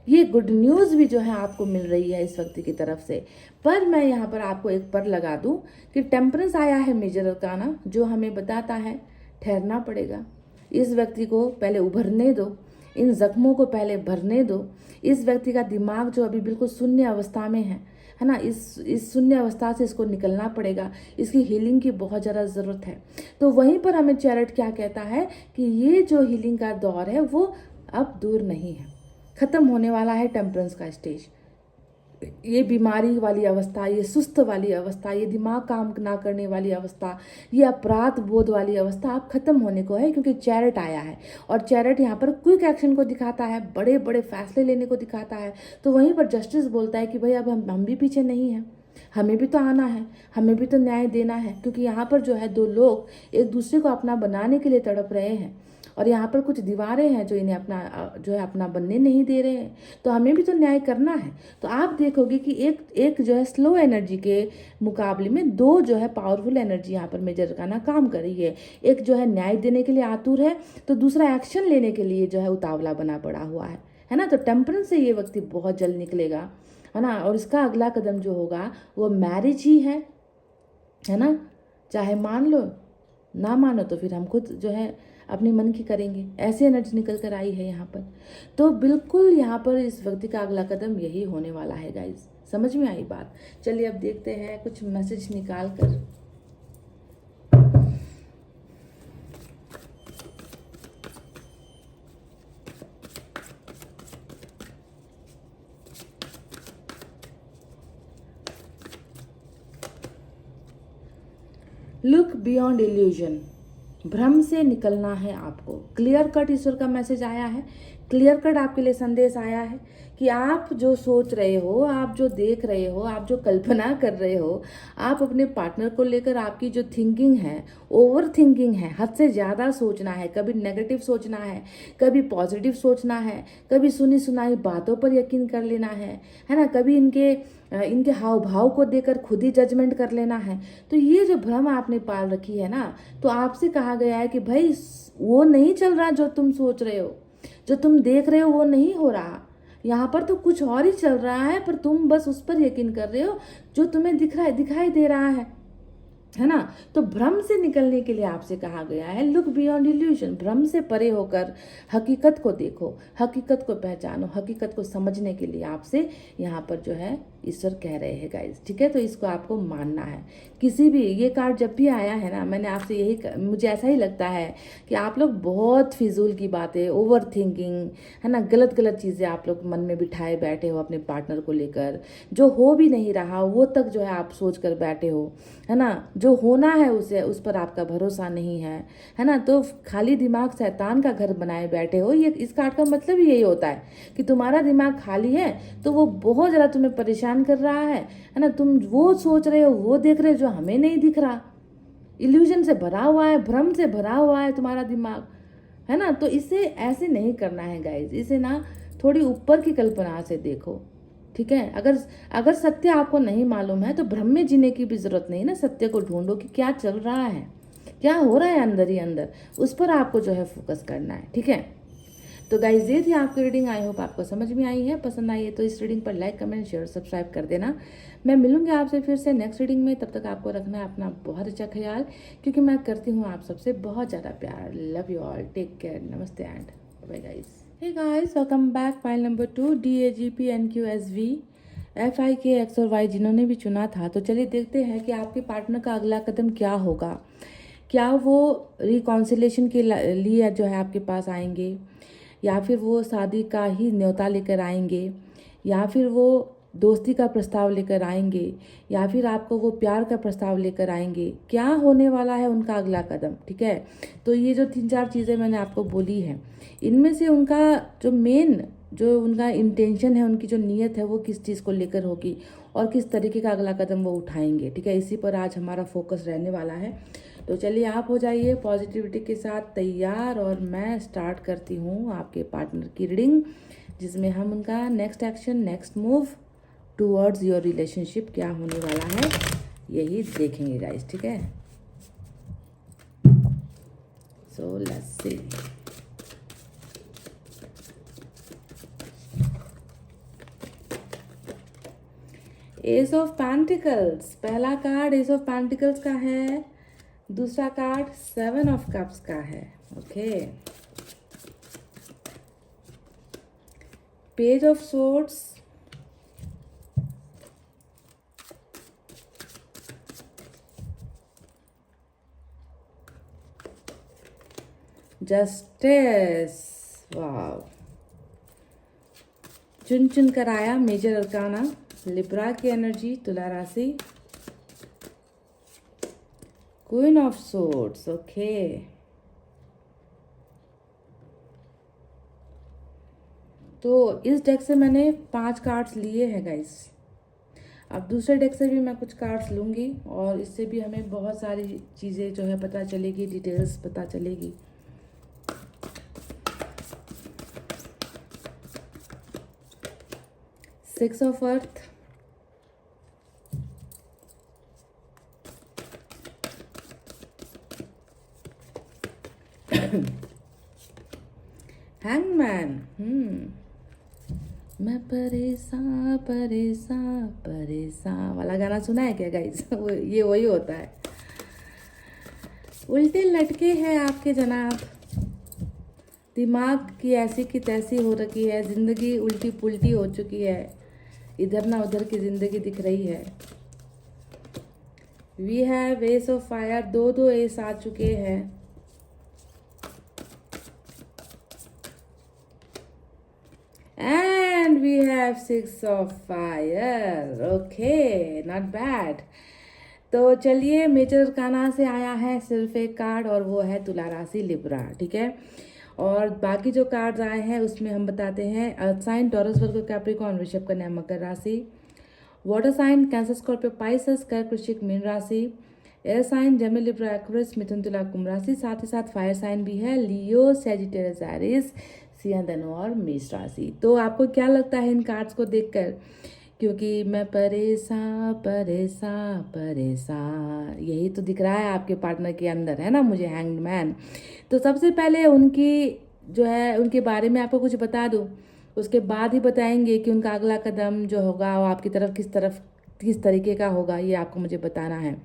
ये गुड न्यूज़ भी जो है आपको मिल रही है इस व्यक्ति की तरफ से। पर मैं यहाँ पर आपको एक पर लगा दूँ कि टेम्परेंस आया है मेजर अरकाना, जो हमें बताता है ठहरना पड़ेगा। इस व्यक्ति को पहले उभरने दो, इन जख्मों को पहले भरने दो। इस व्यक्ति का दिमाग जो अभी बिल्कुल शून्य अवस्था में है ना, इस शून्य अवस्था से इसको निकलना पड़ेगा। इसकी हीलिंग की बहुत ज़्यादा ज़रूरत है। तो वहीं पर हमें चैरिट क्या कहता है कि ये जो हीलिंग का दौर है वो अब दूर नहीं है, ख़त्म होने वाला है। टेम्परेंस का स्टेज, ये बीमारी वाली अवस्था, ये सुस्त वाली अवस्था, ये दिमाग काम ना करने वाली अवस्था, ये अपराध बोध वाली अवस्था अब खत्म होने को है, क्योंकि चैरिट आया है। और चैरिट यहाँ पर क्विक एक्शन को दिखाता है, बड़े बड़े फैसले लेने को दिखाता है। तो वहीं पर जस्टिस बोलता है कि भाई अब हम भी पीछे नहीं हैं, हमें भी तो आना है, हमें भी तो न्याय देना है। क्योंकि यहाँ पर जो है दो लोग एक दूसरे को अपना बनाने के लिए तड़प रहे हैं, और यहाँ पर कुछ दीवारें हैं जो इन्हें अपना जो है अपना बनने नहीं दे रहे हैं। तो हमें भी तो न्याय करना है। तो आप देखोगे कि एक जो है स्लो एनर्जी के मुकाबले में दो जो है पावरफुल एनर्जी यहाँ पर मेजर अरकाना काम कर रही है। एक जो है न्याय देने के लिए आतुर है, तो दूसरा एक्शन लेने के लिए जो है उतावला बना पड़ा हुआ है ना। तो टेम्परेंस से ये व्यक्ति बहुत जल्द निकलेगा, है ना। और इसका अगला कदम जो होगा वो मैरिज ही है ना। चाहे मान लो ना मानो तो फिर हम खुद जो है अपने मन की करेंगे। ऐसी एनर्जी निकल कर आई है यहाँ पर। तो बिल्कुल यहाँ पर इस व्यक्ति का अगला कदम यही होने वाला है गाइज। समझ में आई बात? चलिए अब देखते हैं कुछ मैसेज निकाल कर। लुक बियॉन्ड इल्यूजन, भ्रम से निकलना है आपको। क्लियर कट ईश्वर का मैसेज आया है, क्लियर कट आपके लिए संदेश आया है कि आप जो सोच रहे हो, आप जो देख रहे हो, आप जो कल्पना कर रहे हो, आप अपने पार्टनर को लेकर आपकी जो थिंकिंग है, ओवर थिंकिंग है, हद से ज़्यादा सोचना है। कभी नेगेटिव सोचना है, कभी पॉजिटिव सोचना है, कभी सुनी सुनाई बातों पर यकीन कर लेना है ना। कभी इनके हाव भाव को देखकर खुद ही जजमेंट कर लेना है। तो ये जो भ्रम आपने पाल रखी है ना, तो आपसे कहा गया है कि भाई वो नहीं चल रहा जो तुम सोच रहे हो, जो तुम देख रहे हो वो नहीं हो रहा। यहाँ पर तो कुछ और ही चल रहा है, पर तुम बस उस पर यकीन कर रहे हो जो तुम्हें दिखाई दे रहा है ना। तो भ्रम से निकलने के लिए आपसे कहा गया है लुक बियॉन्ड इल्यूजन। भ्रम से परे होकर हकीकत को देखो, हकीकत को पहचानो, हकीकत को समझने के लिए आपसे यहाँ पर जो है ईश्वर कह रहे हैं गाइस। ठीक है, तो इसको आपको मानना है। किसी भी ये कार्ड जब भी आया है ना, मैंने आपसे मुझे ऐसा ही लगता है कि आप लोग बहुत फिजूल की बातें, ओवर थिंकिंग, है ना, गलत गलत चीज़ें आप लोग मन में बिठाए बैठे हो अपने पार्टनर को लेकर। जो हो भी नहीं रहा वो तक जो है आप सोच कर बैठे हो, है ना। जो होना है उस पर आपका भरोसा नहीं है ना। तो खाली दिमाग शैतान का घर बनाए बैठे हो। ये इस कार्ड का मतलब ही यही होता है कि तुम्हारा दिमाग खाली है, तो वो बहुत ज़्यादा तुम्हें परेशान कर रहा है ना। तुम वो सोच रहे हो, वो देख रहे हो जो हमें नहीं दिख रहा। इल्यूजन से भरा हुआ है, भ्रम से भरा हुआ है तुम्हारा दिमाग, है ना। तो इसे ऐसे नहीं करना है गाइज। इसे ना थोड़ी ऊपर की कल्पना से देखो। ठीक है, अगर सत्य आपको नहीं मालूम है तो भ्रम में जीने की भी जरूरत नहीं ना। सत्य को ढूंढो कि क्या चल रहा है, क्या हो रहा है अंदर ही अंदर, उस पर आपको जो है फोकस करना है। ठीक है, तो गाइज ये थी आपकी रीडिंग। आई होप आपको समझ में आई है। पसंद आई है तो इस रीडिंग पर लाइक, कमेंट, शेयर, सब्सक्राइब कर देना। मैं मिलूंगी आपसे फिर से नेक्स्ट रीडिंग में। तब तक आपको रखना है अपना बहुत अच्छा ख्याल, क्योंकि मैं करती हूँ आप सबसे बहुत ज़्यादा प्यार। Love you all, take care, नमस्ते and bye guys. Hey guys, welcome back. File number 2 DAGP NQSV FIK X और Y जिन्होंने भी चुना था। तो चलिए देखते हैं कि आपके पार्टनर का अगला कदम क्या होगा। क्या वो रिकॉन्सिलेशन के लिए जो है आपके पास आएंगे, या फिर वो शादी का ही न्योता लेकर आएंगे, या फिर वो दोस्ती का प्रस्ताव लेकर आएंगे, या फिर आपको वो प्यार का प्रस्ताव लेकर आएंगे। क्या होने वाला है उनका अगला कदम। ठीक है, तो ये जो 3-4 चीज़ें मैंने आपको बोली हैं, इनमें से उनका जो मेन जो उनका इंटेंशन है, उनकी जो नीयत है वो किस चीज़ को लेकर होगी और किस तरीके का अगला कदम वो उठाएंगे। ठीक है, इसी पर आज हमारा फोकस रहने वाला है। तो चलिए आप हो जाइए पॉजिटिविटी के साथ तैयार और मैं स्टार्ट करती हूँ आपके पार्टनर की रीडिंग, जिसमें हम उनका next action, next move towards your relationship क्या होने वाला है यही देखेंगे गाइस। ठीक है, so let's see. Ace of pentacles, पहला कार्ड एस ऑफ पेंटिकल्स का है, दूसरा कार्ड 7 ऑफ कप्स का है। Okay, page of swords, justice, wow, चुन चुन कर आया मेजर अरकाना, लिब्रा की एनर्जी, तुला राशि, क्वीन ऑफ सोर्ड्स। ओके, तो इस डेक से मैंने 5 कार्ड्स लिए हैं गाइस। अब दूसरे डेक से भी मैं कुछ कार्ड्स लूँगी और इससे भी हमें बहुत सारी चीज़ें जो है पता चलेगी, डिटेल्स पता चलेगी। Six of earth, hangman. मैं परेशान परेशान परेशान वाला गाना सुना है क्या गाइस? ये वही होता है। उल्टे लटके हैं आपके जनाब, दिमाग की ऐसी की तैसी हो रखी है, जिंदगी उल्टी पुल्टी हो चुकी है, इधर ना उधर की जिंदगी दिख रही है। We have ace of fire, दो एस आ चुके हैं। And we have 6 of fire. Okay, not bad. तो चलिए, मेजर काना से आया है सिर्फ एक कार्ड और वो है तुला राशि, लिब्रा। ठीक है, और बाकी जो कार्ड्स आए हैं उसमें हम बताते हैं earth sign, Taurus, Virgo, Capricorn, Vrishabh, Kanya, Makar राशि, water sign, Cancer, Scorpio, Pisces, Kark, Vrishchik, Meen राशि, air sign, Gemini, Libra, Aquarius, Mithun, Tula, Kumbh राशि, साथ ही साथ फायर साइन भी है, लियो, सैजिटेरियस, एरीज, सिंह, धनु और मेष राशि। तो आपको क्या लगता है इन कार्ड्स को देखकर? क्योंकि मैं परेशान परेशान परेशान यही तो दिख रहा है आपके पार्टनर के अंदर, है ना मुझे, हैंग्ड मैन। तो सबसे पहले उनकी जो है उनके बारे में आपको कुछ बता दूं, उसके बाद ही बताएंगे कि उनका अगला कदम जो होगा वो आपकी तरफ किस तरीके का होगा, ये आपको मुझे बताना है।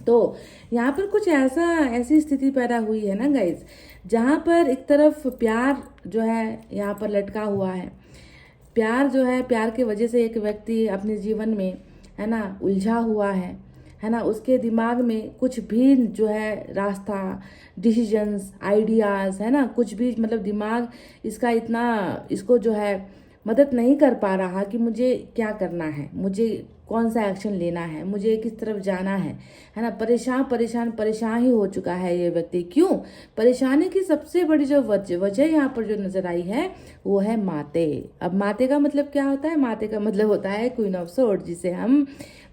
तो यहाँ पर कुछ ऐसी स्थिति पैदा हुई है ना गाइज, जहाँ पर एक तरफ प्यार जो है यहाँ पर लटका हुआ है। प्यार जो है, प्यार की वजह से एक व्यक्ति अपने जीवन में, है ना, उलझा हुआ है ना, उसके दिमाग में कुछ भी जो है रास्ता, डिसीजंस, आइडियाज़, है ना, कुछ भी मतलब दिमाग इसको जो है मदद नहीं कर पा रहा कि मुझे क्या करना है, मुझे कौन सा एक्शन लेना है, मुझे किस तरफ जाना है ना। परेशान ही हो चुका है ये व्यक्ति। क्यों? परेशानी की सबसे बड़ी जो वजह यहाँ पर जो नजर आई है वो है माते। अब माते का मतलब क्या होता है? माते का मतलब होता है क्वीन ऑफ सोर्ड, जिसे हम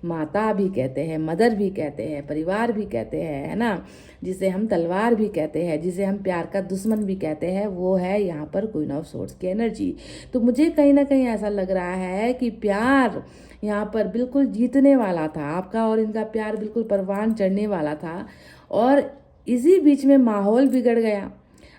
माता भी कहते हैं, मदर भी कहते हैं, परिवार भी कहते हैं, है ना, जिसे हम तलवार भी कहते हैं, जिसे हम प्यार का दुश्मन भी कहते हैं, वो है यहाँ पर क्वीन ऑफ सोर्ड्स की एनर्जी। तो मुझे कहीं ना कहीं ऐसा लग रहा है कि प्यार यहाँ पर बिल्कुल जीतने वाला था आपका, और इनका प्यार बिल्कुल परवान चढ़ने वाला था, और इसी बीच में माहौल बिगड़ गया।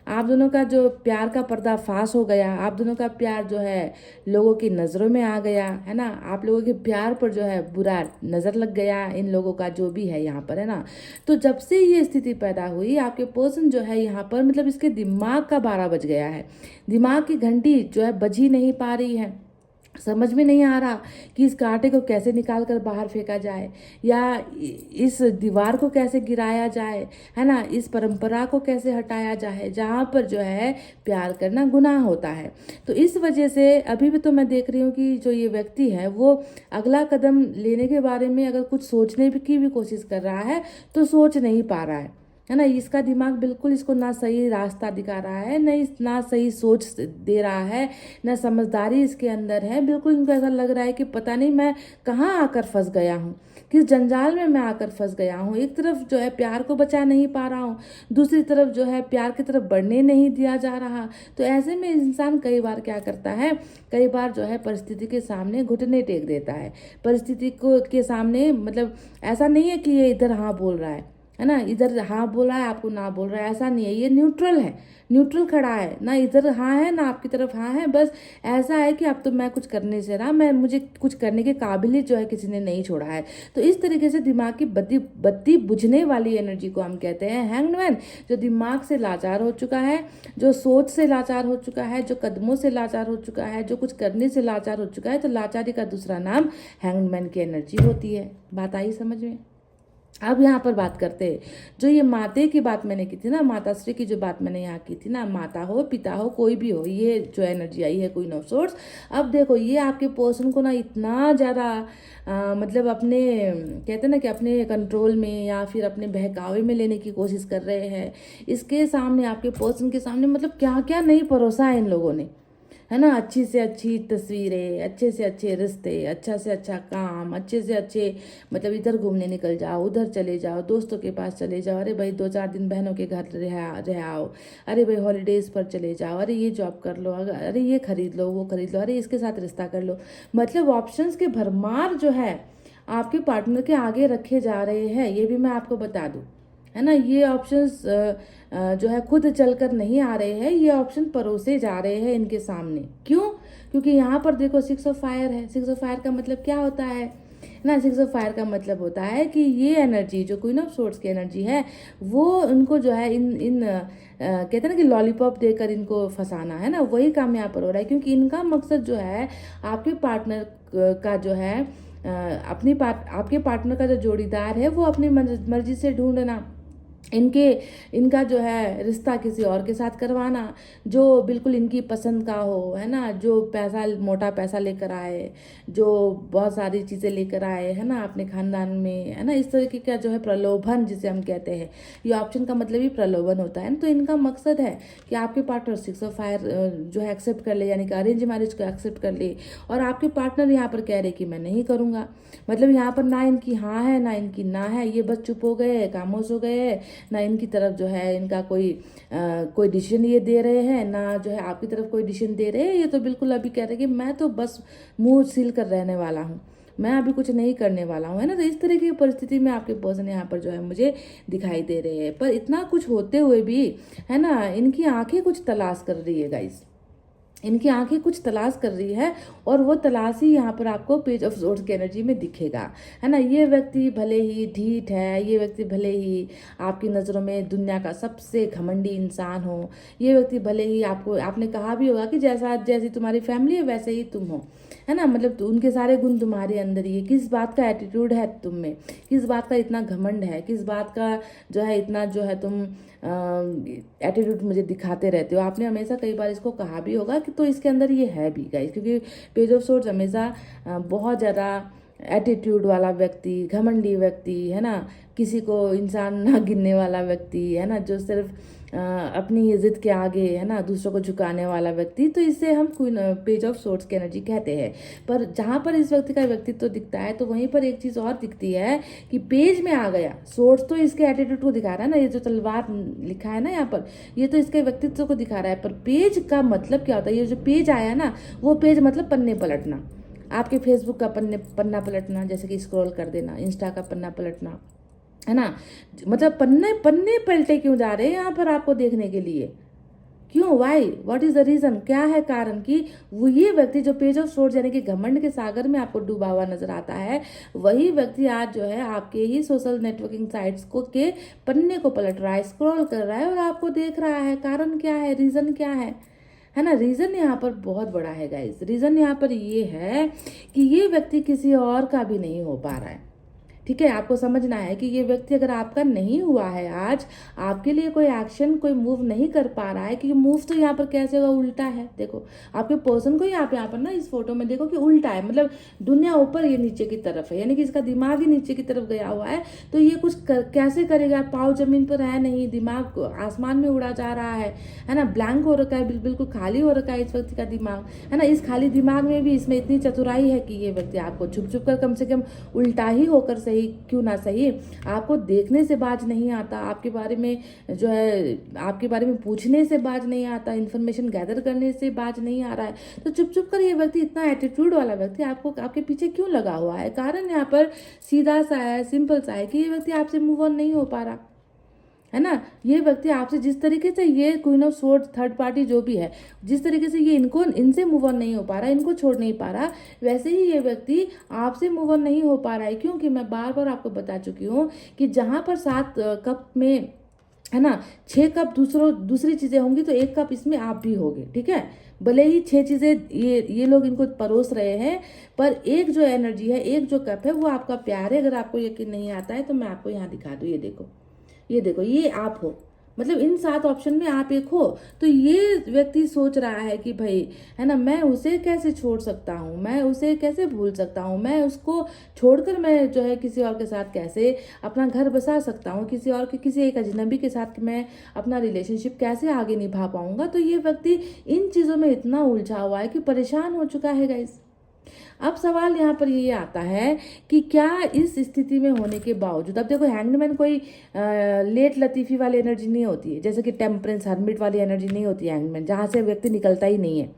आप दोनों का जो प्यार का पर्दाफाश हो गया, आप दोनों का प्यार जो है लोगों की नज़रों में आ गया, है ना, आप लोगों के प्यार पर जो है बुरा नज़र लग गया इन लोगों का, जो भी है यहाँ पर, है ना। तो जब से ये स्थिति पैदा हुई, आपके पर्सन जो है यहाँ पर मतलब इसके दिमाग का 12 बज गया है, दिमाग की घंटी जो है बज ही नहीं पा रही है। समझ में नहीं आ रहा कि इस कांटे को कैसे निकाल कर बाहर फेंका जाए, या इस दीवार को कैसे गिराया जाए, है ना, इस परंपरा को कैसे हटाया जाए जहाँ पर जो है प्यार करना गुनाह होता है। तो इस वजह से अभी भी तो मैं देख रही हूँ कि जो ये व्यक्ति है वो अगला कदम लेने के बारे में अगर कुछ सोचने की भी कोशिश कर रहा है तो सोच नहीं पा रहा है। है ना। इसका दिमाग बिल्कुल इसको ना सही रास्ता दिखा रहा है, ना सही सोच दे रहा है, ना समझदारी इसके अंदर है। बिल्कुल इनको ऐसा लग रहा है कि पता नहीं मैं कहाँ आकर फंस गया हूँ, किस जंजाल में मैं आकर फंस गया हूँ। एक तरफ जो है प्यार को बचा नहीं पा रहा हूँ, दूसरी तरफ जो है प्यार की तरफ बढ़ने नहीं दिया जा रहा। तो ऐसे में इंसान कई बार क्या करता है, कई बार जो है परिस्थिति के सामने घुटने टेक देता है। परिस्थिति को के सामने मतलब ऐसा नहीं है कि ये इधर हाँ बोल रहा है ना, इधर हाँ बोल रहा है आपको ना बोल रहा है, ऐसा नहीं है। ये न्यूट्रल है, न्यूट्रल खड़ा है, ना इधर हाँ है ना आपकी तरफ हाँ है। बस ऐसा है कि अब तो मैं कुछ करने से रहा, मुझे कुछ करने के काबिलियत जो है किसी ने नहीं छोड़ा है। तो इस तरीके से दिमाग की बत्ती बुझने वाली एनर्जी को हम कहते हैं हैंग्ड मैन। जो दिमाग से लाचार हो चुका है, जो सोच से लाचार हो चुका है, जो कदमों से लाचार हो चुका है, जो कुछ करने से लाचार हो चुका है, तो लाचारी का दूसरा नाम हैंग्ड मैन की एनर्जी होती है। बात आई समझ में। अब यहाँ पर बात करते हैं, जो ये माते की बात मैंने की थी ना, माता श्री की जो बात मैंने यहाँ की थी ना, माता हो पिता हो कोई भी हो, ये जो एनर्जी आई है क्वीन ऑफ सोर्स। अब देखो ये आपके पर्सन को ना इतना ज़्यादा मतलब अपने कहते हैं ना कि अपने कंट्रोल में या फिर अपने बहकावे में लेने की कोशिश कर रहे हैं। इसके सामने आपके पर्सन के सामने मतलब क्या क्या नहीं परोसा है इन लोगों ने, है ना। अच्छी से अच्छी तस्वीरें, अच्छे से अच्छे रिश्ते, अच्छा से अच्छा काम, अच्छे से अच्छे मतलब इधर घूमने निकल जाओ, उधर चले जाओ, दोस्तों के पास चले जाओ, अरे भाई 2-4 दिन बहनों के घर रह आओ, अरे भाई हॉलीडेज़ पर चले जाओ, अरे ये जॉब कर लो, अरे ये खरीद लो, वो खरीद लो, अरे इसके साथ रिश्ता कर लो। मतलब ऑप्शंस के भरमार जो है आपके पार्टनर के आगे रखे जा रहे हैं, ये भी मैं आपको बता दूँ, है ना। ये ऑप्शंस जो है खुद चलकर नहीं आ रहे हैं, ये ऑप्शन परोसे जा रहे हैं इनके सामने। क्यों? क्योंकि यहाँ पर देखो 6 ऑफ फायर है। 6 ऑफ फायर का मतलब क्या होता है ना, 6 ऑफ फायर का मतलब होता है कि ये एनर्जी जो क्वीन ऑफ सोर्ड्स की एनर्जी है, वो उनको जो है इन कहते हैं ना कि लॉलीपॉप देकर इनको फंसाना, है ना, वही काम यहाँ पर हो रहा है। क्योंकि इनका मकसद जो है आपके पार्टनर का जो है आपके पार्टनर का जो जोड़ीदार है वो अपनी मर्जी से ढूंढना, इनका जो है रिश्ता किसी और के साथ करवाना, जो बिल्कुल इनकी पसंद का हो, है ना, जो पैसा मोटा पैसा लेकर आए, जो बहुत सारी चीज़ें लेकर आए, है ना, अपने खानदान में, है ना, इस तरीके का जो है प्रलोभन जिसे हम कहते हैं। ये ऑप्शन का मतलब ही प्रलोभन होता है ना। तो इनका मकसद है कि आपके पार्टनर 6 ऑफ फायर जो है एक्सेप्ट कर ले, यानी कि अरेंज मैरिज को एक्सेप्ट कर ले, और आपके पार्टनर यहाँ पर कह रहे कि मैं नहीं करूँगा। मतलब यहाँ पर ना इनकी हाँ है ना इनकी ना है, ये बस चुप हो गए, खामोश हो गए, ना इनकी तरफ जो है इनका कोई डिसीजन ये दे रहे हैं, ना जो है आपकी तरफ कोई डिसीजन दे रहे हैं। ये तो बिल्कुल अभी कह रहे हैं कि मैं तो बस मुंह सील कर रहने वाला हूँ, मैं अभी कुछ नहीं करने वाला हूँ, है ना। तो इस तरह की परिस्थिति में आपके पर्सन यहाँ पर जो है मुझे दिखाई दे रहे हैं। पर इतना कुछ होते हुए भी, है ना, इनकी आंखें कुछ तलाश कर रही है गाइस, इनकी आंखें कुछ तलाश कर रही है, और वो तलाश ही यहाँ पर आपको पेज ऑफ सोर्ड्स की एनर्जी में दिखेगा, है ना। ये व्यक्ति भले ही ढीठ है, ये व्यक्ति भले ही आपकी नज़रों में दुनिया का सबसे घमंडी इंसान हो, ये व्यक्ति भले ही आपने कहा भी होगा कि जैसी तुम्हारी फैमिली है वैसे ही तुम हो, है ना। मतलब तो उनके सारे गुण तुम्हारे अंदर ही है। किस बात का एटीट्यूड है तुम में, किस बात का इतना घमंड है, किस बात का जो है इतना जो है तुम एटीट्यूड मुझे दिखाते रहते हो। आपने हमेशा कई बार इसको कहा भी होगा कि तो इसके अंदर ये है भी गाइस, क्योंकि पेज ऑफ सोर्ड्स हमेशा बहुत ज़्यादा एटीट्यूड वाला व्यक्ति, घमंडी व्यक्ति, है ना, किसी को इंसान ना गिनने वाला व्यक्ति, है ना, जो सिर्फ अपनी जिद के आगे, है ना, दूसरों को झुकाने वाला व्यक्ति। तो इसे हम पेज ऑफ सोर्ड्स की एनर्जी कहते हैं। पर जहाँ पर इस व्यक्ति का व्यक्तित्व तो दिखता है, तो वहीं पर एक चीज़ और दिखती है कि पेज में आ गया। सोर्ड्स तो इसके एटीट्यूड को दिखा रहा है ना, ये जो तलवार लिखा है ना यहाँ पर, ये तो इसके व्यक्तित्व को दिखा रहा है। पर पेज का मतलब क्या होता है, ये जो पेज आया ना, वो पेज मतलब पन्ने पलटना, आपके फेसबुक का पन्ना पलटना, जैसे कि स्क्रॉल कर देना, इंस्टा का पन्ना पलटना, है ना। मतलब पन्ने पलटे क्यों जा रहे हैं यहाँ पर आपको देखने के लिए, क्यों, why, what is the reason, क्या है कारण कि वो ये व्यक्ति जो पेज ऑफ सोर्ड्स यानी कि घमंड के सागर में आपको डूबा हुआ नजर आता है, वही व्यक्ति आज जो है आपके ही सोशल नेटवर्किंग साइट्स को के पन्ने को पलट रहा है, स्क्रॉल कर रहा है और आपको देख रहा है। कारण क्या है, रीजन क्या है ना। रीजन यहाँ पर बहुत बड़ा है गाइस। रीजन यहाँ पर ये है कि ये व्यक्ति किसी और का भी नहीं हो पा रहा है, ठीक है, आपको समझना है कि ये व्यक्ति अगर आपका नहीं हुआ है आज, आपके लिए कोई एक्शन कोई मूव नहीं कर पा रहा है, क्योंकि मूव तो यहाँ पर कैसे होगा, उल्टा है। देखो आपके पर्सन को यहाँ पर ना इस फोटो में देखो कि उल्टा है, मतलब दुनिया ऊपर ये नीचे की तरफ है, यानी कि इसका दिमाग ही नीचे की तरफ गया हुआ है। तो ये कुछ कैसे करेगा, पाँव जमीन पर है नहीं, दिमाग आसमान में उड़ा जा रहा है ना, ब्लैंक हो रखा है, बिल्कुल खाली हो रखा है इस व्यक्ति का दिमाग, है ना। इस खाली दिमाग में भी इसमें इतनी चतुराई है कि ये व्यक्ति आपको छुप छुप कर कम से कम उल्टा ही होकर सही क्यों ना सही, आपको देखने से बाज नहीं आता, आपके बारे में जो है आपके बारे में पूछने से बाज नहीं आता, इन्फॉर्मेशन गैदर करने से बाज नहीं आ रहा है, तो चुप चुप कर ये व्यक्ति, इतना एटीट्यूड वाला व्यक्ति आपको आपके पीछे क्यों लगा हुआ है। कारण यहाँ पर सीधा सा है, सिंपल सा है कि ये व्यक्ति आपसे मूव ऑन नहीं हो पा रहा है ना। ये व्यक्ति आपसे जिस तरीके से, ये queen of sword third party जो भी है, जिस तरीके से ये इनसे मूव ऑन नहीं हो पा रहा, इनको छोड़ नहीं पा रहा, वैसे ही ये व्यक्ति आपसे मूव ऑन नहीं हो पा रहा है। क्योंकि मैं बार बार आपको बता चुकी हूँ कि जहाँ पर 7 कप में, है ना, 6 कप दूसरी चीज़ें होंगी तो 1 कप इसमें आप भी होगे, ठीक है। भले ही 6 चीज़ें ये लोग इनको परोस रहे हैं, पर एक जो एनर्जी है, एक जो कप है, वो आपका प्यार है। अगर आपको यकीन नहीं आता है तो मैं आपको यहाँ दिखा दूँ, ये देखो ये आप हो, मतलब इन 7 ऑप्शन में आप एक हो। तो ये व्यक्ति सोच रहा है कि भाई, है ना, मैं उसे कैसे छोड़ सकता हूँ, मैं उसे कैसे भूल सकता हूँ, मैं उसको छोड़कर मैं जो है किसी और के साथ कैसे अपना घर बसा सकता हूँ, किसी एक अजनबी के साथ मैं अपना रिलेशनशिप कैसे आगे निभा पाऊंगा। तो ये व्यक्ति इन चीज़ों में इतना उलझा हुआ है कि परेशान हो चुका है गाइस। अब सवाल यहाँ पर ये आता है कि क्या इस स्थिति में होने के बावजूद, अब देखो हैंगमैन कोई लेट लतीफ़ी वाली एनर्जी नहीं होती है, जैसे कि टेम्परेंस हर्मिट वाली एनर्जी नहीं होती है हैंगमैन, जहाँ से व्यक्ति निकलता ही नहीं है।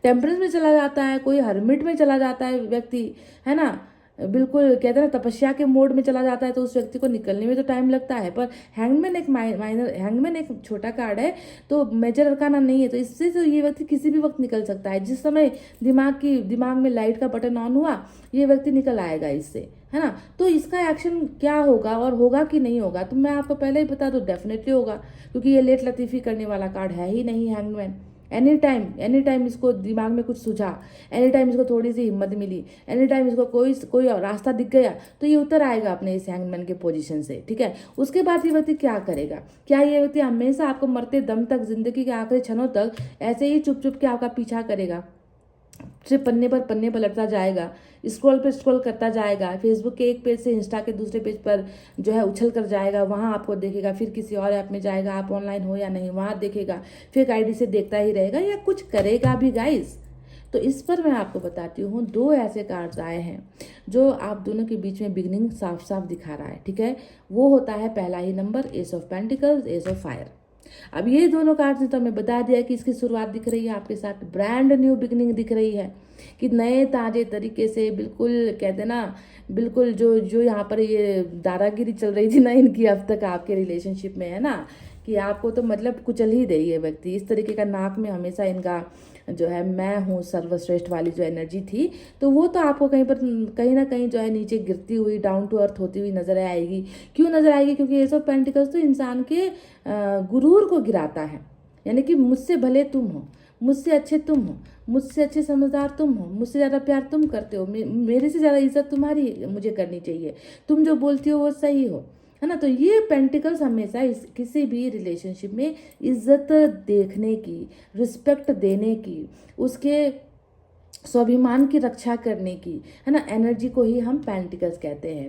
टेम्परेंस में चला जाता है कोई, हर्मिट में चला जाता है व्यक्ति, है ना, बिल्कुल कहते हैं ना तपस्या के मोड में चला जाता है, तो उस व्यक्ति को निकलने में तो टाइम लगता है। पर हैंगमैन एक छोटा कार्ड है, तो मेजर अरकाना नहीं है, तो इससे तो ये व्यक्ति किसी भी वक्त निकल सकता है। जिस समय दिमाग में लाइट का बटन ऑन हुआ, ये व्यक्ति निकल आएगा इससे, है ना। तो इसका एक्शन क्या होगा और होगा कि नहीं होगा, तो मैं आपको पहले ही बता दूं, डेफिनेटली होगा, क्योंकि ये लेट लतीफ़ी करने वाला कार्ड है ही नहीं हैंगमैन। एनी टाइम इसको दिमाग में कुछ सूझा, एनी टाइम इसको थोड़ी सी हिम्मत मिली, एनी टाइम इसको कोई रास्ता दिख गया, तो ये उतर आएगा अपने इस हैंगमैन के पोजीशन से, ठीक है। उसके बाद ये व्यक्ति क्या करेगा, क्या ये व्यक्ति हमेशा आपको मरते दम तक, जिंदगी के आखिरी क्षणों तक ऐसे ही चुप चुप के आपका पीछा करेगा, सिर्फ पन्ने पर लटता जाएगा, स्क्रॉल पे स्क्रॉल करता जाएगा, फेसबुक के एक पेज से इंस्टा के दूसरे पेज पर जो है उछल कर जाएगा, वहाँ आपको देखेगा, फिर किसी और ऐप में जाएगा, आप ऑनलाइन हो या नहीं वहाँ देखेगा, फेक आईडी से देखता ही रहेगा, या कुछ करेगा भी गाइस। तो इस पर मैं आपको बताती हूँ, 2 ऐसे कार्ड्स आए हैं जो आप दोनों के बीच में बिगनिंग साफ साफ दिखा रहा है, ठीक है। वो होता है पहला ही number, ace of pentacles, ace of fire. अब ये दोनों कार्ड्स ने तो हमें बता दिया कि इसकी शुरुआत दिख रही है आपके साथ, ब्रांड न्यू बिगनिंग दिख रही है, कि नए ताजे तरीके से, बिल्कुल कहते ना, बिल्कुल जो यहाँ पर ये दादागिरी चल रही थी ना इनकी अब तक आपके रिलेशनशिप में, है ना, कि आपको तो मतलब कुचल ही दे ये व्यक्ति, इस तरीके का नाक में हमेशा इनका जो है मैं हूँ सर्वश्रेष्ठ वाली जो एनर्जी थी, तो वो तो आपको कहीं ना कहीं जो है नीचे गिरती हुई, डाउन टू अर्थ होती हुई नजर आएगी। क्यों नजर आएगी, क्योंकि एस ऑफ पेंटिकल्स तो इंसान के गुरूर को गिराता है, यानी कि मुझसे भले तुम हो, मुझसे अच्छे तुम हो, मुझसे अच्छे समझदार तुम हो, मुझसे ज़्यादा प्यार तुम करते हो, मेरे से ज़्यादा इज्जत तुम्हारी मुझे करनी चाहिए, तुम जो बोलती हो वो सही हो, है ना। तो ये पेंटिकल्स हमेशा किसी भी रिलेशनशिप में इज्जत देखने की, रिस्पेक्ट देने की, उसके स्वाभिमान की रक्षा करने की, है ना, एनर्जी को ही हम पेंटिकल्स कहते हैं।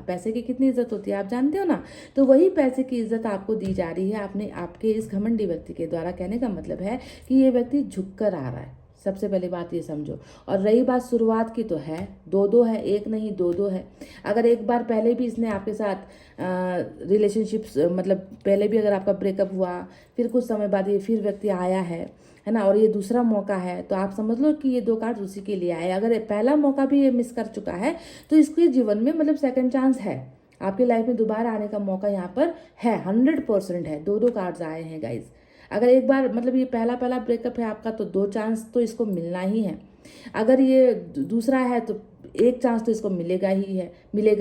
पैसे की कितनी इज्जत होती है आप जानते हो ना, तो वही पैसे की इज्जत आपको दी जा रही है आपके इस घमंडी व्यक्ति के द्वारा। कहने का मतलब है कि ये व्यक्ति झुक कर आ रहा है, सबसे पहली बात ये समझो। और रही बात शुरुआत की, तो है 2-2 है, एक नहीं 2-2 है। अगर एक बार पहले भी इसने आपके साथ रिलेशनशिप्स, मतलब पहले भी अगर आपका ब्रेकअप हुआ, फिर कुछ समय बाद ये फिर व्यक्ति आया है ना, और ये दूसरा मौका है, तो आप समझ लो कि ये 2 कार्ड उसी के लिए आए। अगर पहला मौका भी ये मिस कर चुका है, तो इसके जीवन में मतलब सेकंड चांस है, आपकी लाइफ में दोबारा आने का मौका यहाँ पर है, 100% है। 2 कार्ड्स आए हैं गाइज। अगर एक बार मतलब ये पहला ब्रेकअप है आपका, तो 2 चांस तो इसको मिलना ही है। अगर ये दूसरा है तो 1 चांस तो इसको मिलेगा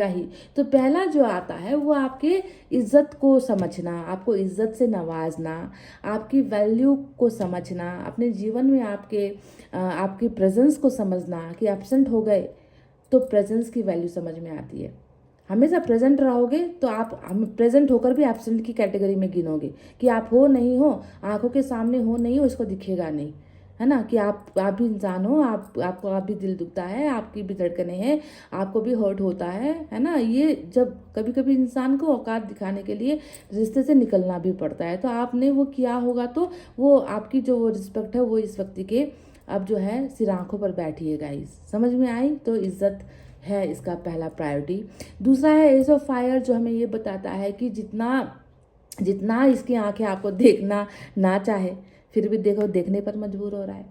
ही। तो पहला जो आता है वो आपके इज्जत को समझना, आपको इज्जत से नवाजना, आपकी वैल्यू को समझना, अपने जीवन में आपकी प्रेजेंस को समझना, कि एब्सेंट हो गए तो प्रेजेंस की वैल्यू समझ में आती है। हमेशा प्रेजेंट रहोगे तो आप हम प्रेजेंट होकर भी एब्सेंट की कैटेगरी में गिनोगे कि आप हो नहीं हो, आंखों के सामने हो नहीं हो, इसको दिखेगा नहीं, है ना, कि आप भी इंसान हो, आपको आप भी दिल दुखता है, आपकी भी धड़कनें हैं, आपको भी हर्ट होता है ना। ये जब कभी कभी इंसान को औकात दिखाने के लिए रिश्ते से निकलना भी पड़ता है, तो आपने वो किया होगा तो वो आपकी जो वो रिस्पेक्ट है वो इस व्यक्ति के अब जो है सिर आंखों पर बैठी है गाइस। समझ में आई? तो इज्जत है इसका पहला प्रायोरिटी। दूसरा है एस ऑफ फायर, जो हमें ये बताता है कि जितना जितना इसकी आंखें आपको देखना ना चाहे फिर भी देखो देखने पर मजबूर हो रहा है।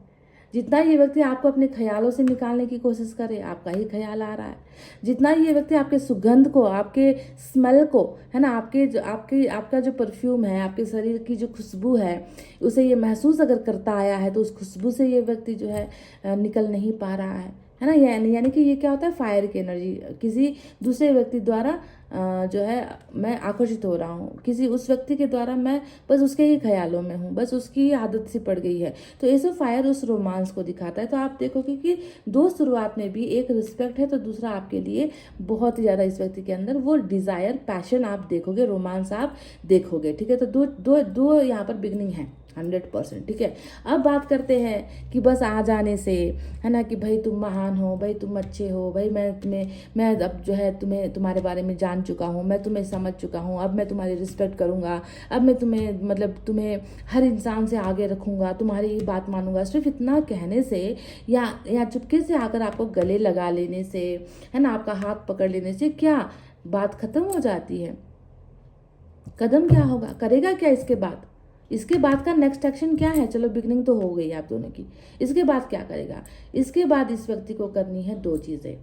जितना ये व्यक्ति आपको अपने ख्यालों से निकालने की कोशिश करे आपका ही ख्याल आ रहा है। जितना ये व्यक्ति आपके सुगंध को, आपके स्मेल को, है ना, आपका जो परफ्यूम है, आपके शरीर की जो खुशबू है, उसे ये महसूस अगर करता आया है तो उस खुशबू से ये व्यक्ति जो है निकल नहीं पा रहा है ना। यानी कि ये क्या होता है, फायर की एनर्जी, किसी दूसरे व्यक्ति द्वारा जो है मैं आकर्षित हो रहा हूँ, किसी उस व्यक्ति के द्वारा मैं बस उसके ही ख्यालों में हूँ, बस उसकी ही आदत सी पड़ गई है। तो ये सब फायर उस रोमांस को दिखाता है। तो आप देखोगे कि दो शुरुआत में भी एक रिस्पेक्ट है तो दूसरा आपके लिए बहुत ही ज़्यादा इस व्यक्ति के अंदर वो डिज़ायर, पैशन आप देखोगे, रोमांस आप देखोगे। ठीक है, तो दो दो दो यहाँ पर बिगनिंग है 100%। ठीक है, अब बात करते हैं कि बस आ जाने से, है ना, कि भाई तुम महान हो, भाई तुम अच्छे हो, भाई मैं अब जो है तुम्हारे बारे में जान चुका हूँ, मैं तुम्हें समझ चुका हूँ, अब मैं तुम्हारी रिस्पेक्ट करूँगा, अब मैं तुम्हें हर इंसान से आगे रखूँगा, तुम्हारी ही बात मानूंगा। सिर्फ इतना कहने से या चुपके से आकर आपको गले लगा लेने से, है ना, आपका हाथ पकड़ लेने से क्या बात खत्म हो जाती है? कदम क्या होगा, करेगा क्या इसके बाद? इसके बाद का नेक्स्ट एक्शन क्या है? चलो बिगनिंग तो हो गई आप दोनों की, इसके बाद क्या करेगा? इसके बाद इस व्यक्ति को करनी है दो चीज़ें,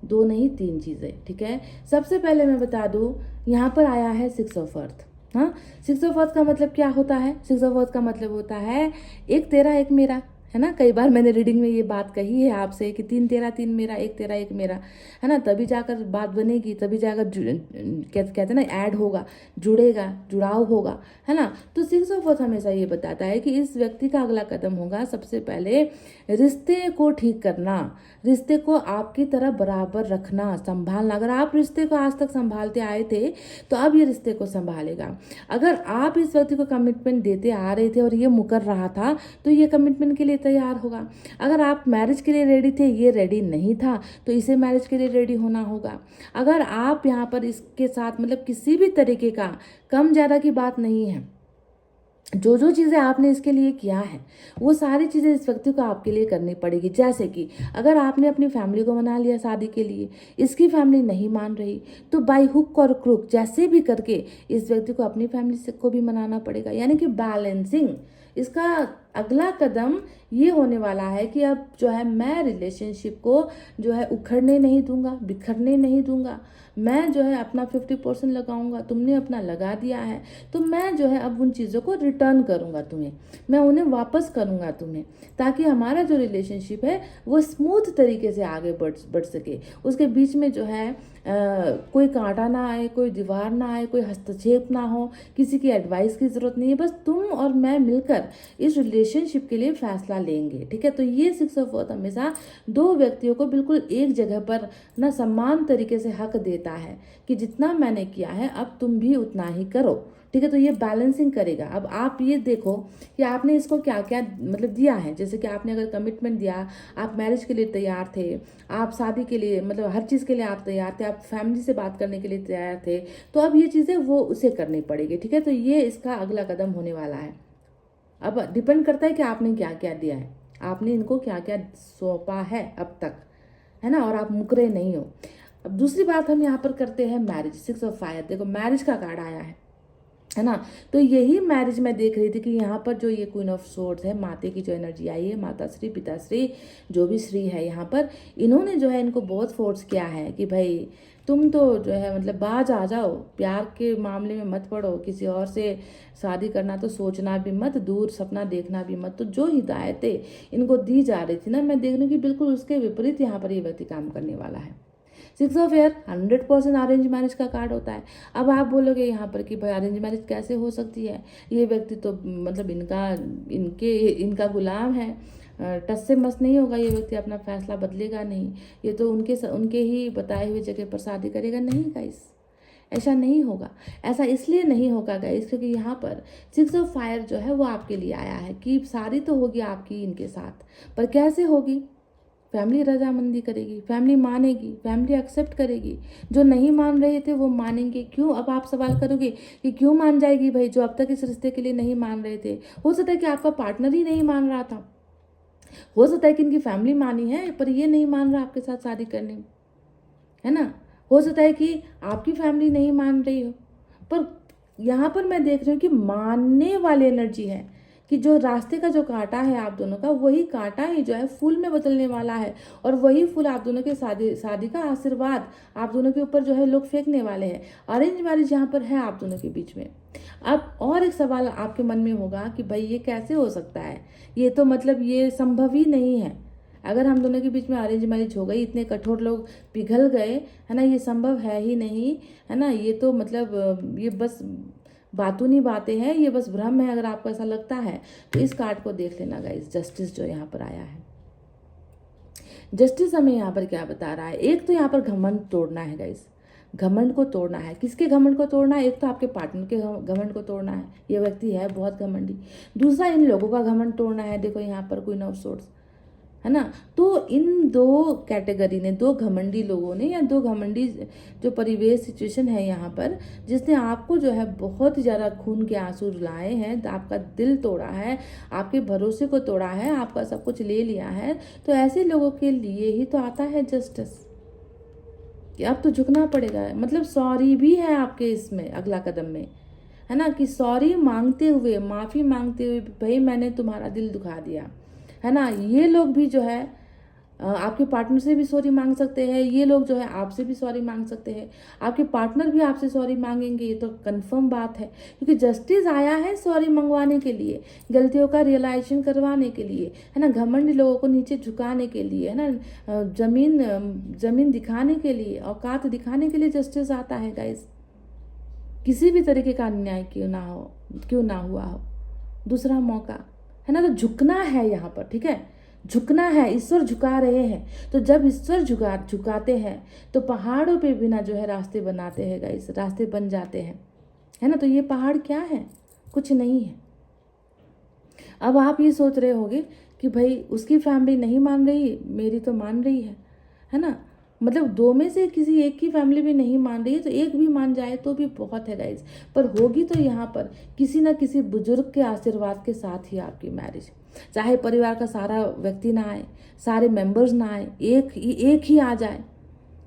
दो नहीं तीन चीज़ें। ठीक है, सबसे पहले मैं बता दूं, यहाँ पर आया है 6 ऑफ अर्थ। हाँ, 6 ऑफ अर्थ का मतलब क्या होता है? 6 ऑफ अर्थ का मतलब होता है एक तेरा एक मेरा, है ना। कई बार मैंने रीडिंग में ये बात कही है आपसे कि 3 तेरा 3 मेरा, एक तेरा एक मेरा, है ना, तभी जाकर बात बनेगी, तभी जाकर कहते हैं ना ऐड होगा, जुड़ेगा, जुड़ाव होगा, है ना। तो 6 ऑफ अर्थ हमेशा ये बताता है कि इस व्यक्ति का अगला कदम होगा सबसे पहले रिश्ते को ठीक करना, रिश्ते को आपकी तरह बराबर रखना, संभालना। अगर आप रिश्ते को आज तक संभालते आए थे तो अब ये रिश्ते को संभालेगा। अगर आप इस व्यक्ति को कमिटमेंट देते आ रहे थे और ये मुकर रहा था तो ये कमिटमेंट के लिए तैयार होगा। अगर आप मैरिज के लिए रेडी थे, ये रेडी नहीं था, तो इसे मैरिज के लिए रेडी होना होगा। अगर आप यहाँ पर इसके साथ मतलब किसी भी तरीके का कम ज़्यादा की बात नहीं है, जो जो चीज़ें आपने इसके लिए किया है वो सारी चीज़ें इस व्यक्ति को आपके लिए करनी पड़ेगी। जैसे कि अगर आपने अपनी फैमिली को मना लिया शादी के लिए, इसकी फैमिली नहीं मान रही, तो बाई हुक और क्रुक जैसे भी करके इस व्यक्ति को अपनी फैमिली को भी मनाना पड़ेगा। यानी कि बैलेंसिंग इसका अगला कदम ये होने वाला है कि अब जो है मैं रिलेशनशिप को जो है उखड़ने नहीं दूंगा, बिखरने नहीं दूंगा। मैं जो है अपना 50% लगाऊंगा, तुमने अपना लगा दिया है, तो मैं जो है अब उन चीज़ों को रिटर्न करूंगा तुम्हें, मैं उन्हें वापस करूंगा तुम्हें, ताकि हमारा जो रिलेशनशिप है वो स्मूथ तरीके से आगे बढ़ सके। उसके बीच में जो है कोई कांटा ना आए, कोई दीवार ना आए, कोई हस्तक्षेप ना हो, किसी की एडवाइस की ज़रूरत नहीं है। बस तुम और मैं मिलकर इस रिलेशनशिप के लिए फैसला लेंगे। ठीक है, तो ये 6 ऑफ अर्थ हमेशा दो व्यक्तियों को बिल्कुल एक जगह पर ना समान तरीके से हक देता है कि जितना मैंने किया है अब तुम भी उतना ही करो। ठीक है, तो ये बैलेंसिंग करेगा। अब आप ये देखो कि आपने इसको क्या क्या मतलब दिया है। जैसे कि आपने अगर कमिटमेंट दिया, आप मैरिज के लिए तैयार थे, आप शादी के लिए मतलब हर चीज़ के लिए आप तैयार थे, आप फैमिली से बात करने के लिए तैयार थे, तो अब ये चीज़ें वो उसे करनी पड़ेगी। ठीक है, तो ये इसका अगला कदम होने वाला है। अब डिपेंड करता है कि आपने क्या क्या दिया है, आपने इनको क्या क्या सौंपा है अब तक, है ना, और आप मुकरे नहीं हो। अब दूसरी बात हम यहाँ पर करते हैं मैरिज। 6 ऑफ फायर, देखो मैरिज का कार्ड आया है ना। तो यही मैरिज मैं देख रही थी कि यहाँ पर जो ये क्वीन ऑफ सोर्ड्स है, माते की जो एनर्जी आई है, माता श्री, पिताश्री, जो भी श्री है यहाँ पर, इन्होंने जो है इनको बहुत फोर्स किया है कि भाई तुम तो जो है मतलब बाज आ जाओ, प्यार के मामले में मत पड़ो, किसी और से शादी करना तो सोचना भी मत, दूर सपना देखना भी मत। तो जो हिदायतें इनको दी जा रही थी ना, मैं देख रही हूँ कि बिल्कुल उसके विपरीत यहाँ पर ये व्यक्ति काम करने वाला है। 6 ऑफ एयर 100% अरेंज मैरिज का कार्ड होता है। अब आप बोलोगे यहाँ पर कि भाई अरेंज मैरिज कैसे हो सकती है, ये व्यक्ति तो मतलब इनका गुलाम है, टस से मस नहीं होगा ये व्यक्ति, अपना फैसला बदलेगा नहीं, ये तो उनके ही बताए हुए जगह पर शादी करेगा, नहीं गाइस, ऐसा नहीं होगा। ऐसा इसलिए नहीं होगा गाइस क्योंकि यहाँ पर 6 ऑफ फायर जो है वो आपके लिए आया है कि शादी तो होगी आपकी इनके साथ, पर कैसे होगी? फैमिली रजामंदी करेगी, फैमिली मानेगी, फैमिली एक्सेप्ट करेगी। जो नहीं मान रहे थे वो मानेंगे। क्यों? अब आप सवाल करोगे कि क्यों मान जाएगी भाई, जो अब तक इस रिश्ते के लिए नहीं मान रहे थे? हो सकता है कि आपका पार्टनर ही नहीं मान रहा था, हो सकता है कि इनकी फैमिली मानी है पर ये नहीं मान रहा आपके साथ शादी करने में, है ना। हो सकता है कि आपकी फैमिली नहीं मान रही हो, पर यहाँ पर मैं देख रही हूँ कि मानने वाली एनर्जी है कि जो रास्ते का जो कांटा है आप दोनों का, वही कांटा ही जो है फूल में बदलने वाला है, और वही फूल आप दोनों के शादी का आशीर्वाद आप दोनों के ऊपर जो है लोग फेंकने वाले हैं। अरेंज मैरिज यहाँ पर है आप दोनों के बीच में। अब और एक सवाल आपके मन में होगा कि भाई ये कैसे हो सकता है, ये तो मतलब ये संभव ही नहीं है। अगर हम दोनों के बीच में अरेंज मैरिज हो गई, इतने कठोर लोग पिघल गए, है ना, ये संभव है ही नहीं, है ना, ये तो मतलब ये बस बातूनी बातें हैं, ये बस भ्रम है। अगर आपको ऐसा लगता है तो इस कार्ड को देख लेना गाइस, जस्टिस जो यहाँ पर आया है। जस्टिस हमें यहाँ पर क्या बता रहा है? एक तो यहाँ पर घमंड तोड़ना है गाइस, घमंड को तोड़ना है। किसके घमंड को तोड़ना है? एक तो आपके पार्टनर के घमंड को तोड़ना है, ये व्यक्ति है बहुत घमंडी। दूसरा इन लोगों का घमंड तोड़ना है। देखो यहाँ पर क्वीन ऑफ सोर्ड्स, है ना। तो इन दो कैटेगरी ने, दो घमंडी लोगों ने, या दो घमंडी जो परिवेश सिचुएशन है यहाँ पर, जिसने आपको जो है बहुत ही ज़्यादा खून के आंसू रुलाए हैं, आपका दिल तोड़ा है, आपके भरोसे को तोड़ा है, आपका सब कुछ ले लिया है, तो ऐसे लोगों के लिए ही तो आता है जस्टिस कि अब तो झुकना पड़ेगा। मतलब सॉरी भी है आपके इसमें अगला कदम में, है ना, कि सॉरी मांगते हुए, माफ़ी मांगते हुए, भाई मैंने तुम्हारा दिल दुखा दिया, है ना। ये लोग भी जो है आपके पार्टनर से भी सॉरी मांग सकते हैं, ये लोग जो है आपसे भी सॉरी मांग सकते हैं, आपके पार्टनर भी आपसे सॉरी मांगेंगे, ये तो कंफर्म बात है। क्योंकि जस्टिस आया है सॉरी मंगवाने के लिए, गलतियों का रियलाइजेशन करवाने के लिए, है ना, घमंडी लोगों को नीचे झुकाने के लिए, है ना, जमीन दिखाने के लिए, औकात दिखाने के लिए जस्टिस आता है गाइस। किसी भी तरीके का अन्याय क्यों ना हुआ हो, दूसरा मौका, है ना। तो झुकना है यहाँ पर, ठीक है, झुकना है। ईश्वर झुका रहे हैं, तो जब ईश्वर झुकाते हैं तो पहाड़ों पे बिना जो है रास्ते बनाते हैं गाइस, रास्ते बन जाते हैं, है ना। तो ये पहाड़ क्या है? कुछ नहीं है। अब आप ये सोच रहे होंगे कि भाई उसकी फैमिली नहीं मान रही, मेरी तो मान रही है ना। मतलब दो में से किसी एक की फैमिली भी नहीं मान रही है, तो एक भी मान जाए तो भी बहुत है गाइज। पर होगी तो यहाँ पर किसी ना किसी बुजुर्ग के आशीर्वाद के साथ ही आपकी मैरिज। चाहे परिवार का सारा व्यक्ति ना आए, सारे मेंबर्स ना आए, एक ही आ जाए,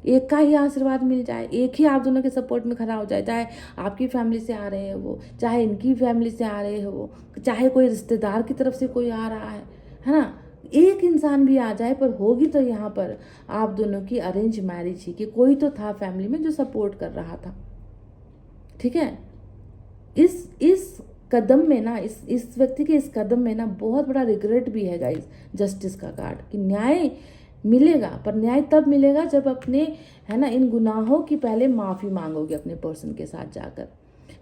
एक का ही आशीर्वाद मिल जाए, एक ही आप दोनों के सपोर्ट में खड़ा हो जाए। चाहे आपकी फैमिली से आ रहे हैं वो, चाहे इनकी फैमिली से आ रहे हैं वो, चाहे कोई रिश्तेदार की तरफ से कोई आ रहा है ना, एक इंसान भी आ जाए, पर होगी तो यहाँ पर आप दोनों की अरेंज मैरिज ही, कि कोई तो था फैमिली में जो सपोर्ट कर रहा था, ठीक है। इस कदम में ना, इस व्यक्ति के इस कदम में ना बहुत बड़ा रिग्रेट भी है गाइस, जस्टिस का कार्ड, कि न्याय मिलेगा, पर न्याय तब मिलेगा जब अपने, है ना, इन गुनाहों की पहले माफ़ी मांगोगे अपने पर्सन के साथ जाकर,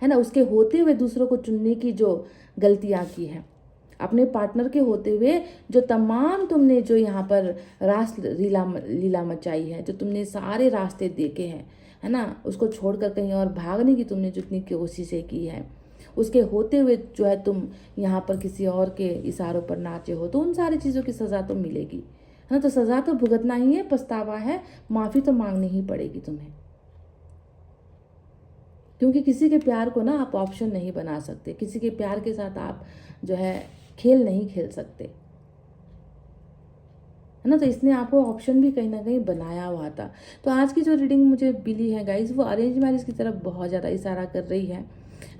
है ना। उसके होते हुए दूसरों को चुनने की जो गलतियाँ की है, अपने पार्टनर के होते हुए जो तमाम तुमने जो यहाँ पर लीला मचाई है, जो तुमने सारे रास्ते देखे हैं, है ना, उसको छोड़कर कहीं और भागने की तुमने जितनी कोशिशें की है, उसके होते हुए जो है तुम यहाँ पर किसी और के इशारों पर नाचे हो, तो उन सारी चीज़ों की सज़ा तो मिलेगी, है ना। तो सज़ा तो भुगतना ही है, पछतावा है, माफ़ी तो मांगनी ही पड़ेगी तुम्हें, क्योंकि किसी के प्यार को ना आप ऑप्शन नहीं बना सकते, किसी के प्यार के साथ आप जो है खेल नहीं खेल सकते, है ना। तो इसने आपको ऑप्शन भी कहीं ना कहीं बनाया हुआ था। तो आज की जो रीडिंग मुझे मिली है गाइस, वो अरेंज मैरिज की तरफ बहुत ज़्यादा इशारा कर रही है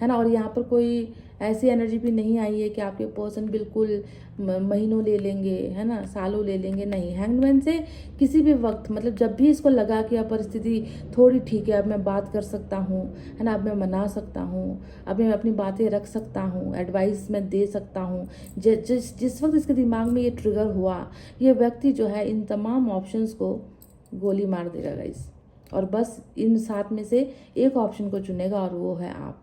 ना। और यहाँ पर कोई ऐसी एनर्जी भी नहीं आई है कि आपके पर्सन बिल्कुल महीनों ले लेंगे, है ना, सालों ले लेंगे, नहीं। हैंगमैन से किसी भी वक्त, मतलब जब भी इसको लगा कि अब परिस्थिति थोड़ी ठीक है, अब मैं बात कर सकता हूँ, है ना, अब मैं मना सकता हूँ, अब मैं अपनी बातें रख सकता हूँ, एडवाइस मैं दे सकता हूँ, जिस वक्त इसके दिमाग में ये ट्रिगर हुआ, ये व्यक्ति जो है इन तमाम ऑप्शंस को गोली मार देगा गाइस, और बस इन 7 में से एक ऑप्शन को चुनेगा, और वो है आप।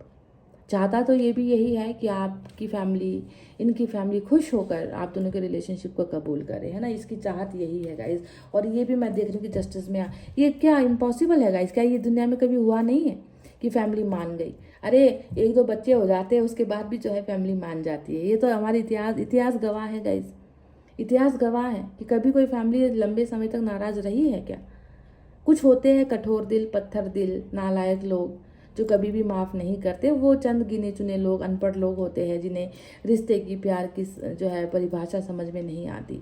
चाहता तो ये भी यही है कि आपकी फैमिली, इनकी फैमिली खुश होकर आप दोनों के रिलेशनशिप को कबूल करे, है ना। इसकी चाहत यही है गाइस। और ये भी मैं देख रही हूँ कि जस्टिस में ये क्या इम्पॉसिबल है गाइस? क्या ये दुनिया में कभी हुआ नहीं है कि फैमिली मान गई? अरे 1-2 बच्चे हो जाते हैं, उसके बाद भी जो है फैमिली मान जाती है। ये तो हमारी इतिहास गवाह है गाइस। इतिहास गवाह है कि कभी कोई फैमिली लंबे समय तक नाराज रही है क्या? कुछ होते हैं कठोर दिल, पत्थर दिल, नालायक लोग जो कभी भी माफ़ नहीं करते। वो चंद गिने चुने लोग, अनपढ़ लोग होते हैं जिन्हें रिश्ते की, प्यार की जो है परिभाषा समझ में नहीं आती,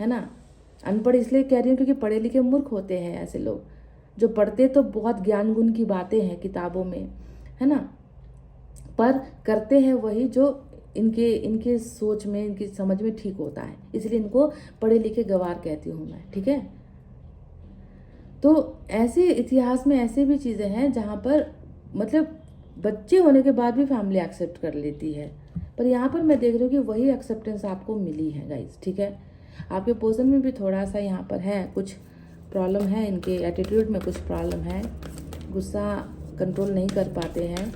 है ना। अनपढ़ इसलिए कह रही हूँ क्योंकि पढ़े लिखे मूर्ख होते हैं ऐसे लोग। जो पढ़ते तो बहुत ज्ञान गुण की बातें हैं किताबों में, है ना, पर करते हैं वही जो इनके इनके सोच में, इनकी समझ में ठीक होता है। इसलिए इनको पढ़े लिखे गवार कहती हूँ मैं, ठीक है। तो ऐसे इतिहास में ऐसे भी चीज़ें हैं जहाँ पर मतलब बच्चे होने के बाद भी फैमिली एक्सेप्ट कर लेती है। पर यहाँ पर मैं देख रही हूँ कि वही एक्सेप्टेंस आपको मिली है गाइस, ठीक है। आपके पर्सन में भी थोड़ा सा यहाँ पर है, कुछ प्रॉब्लम है, इनके एटीट्यूड में कुछ प्रॉब्लम है, गुस्सा कंट्रोल नहीं कर पाते हैं,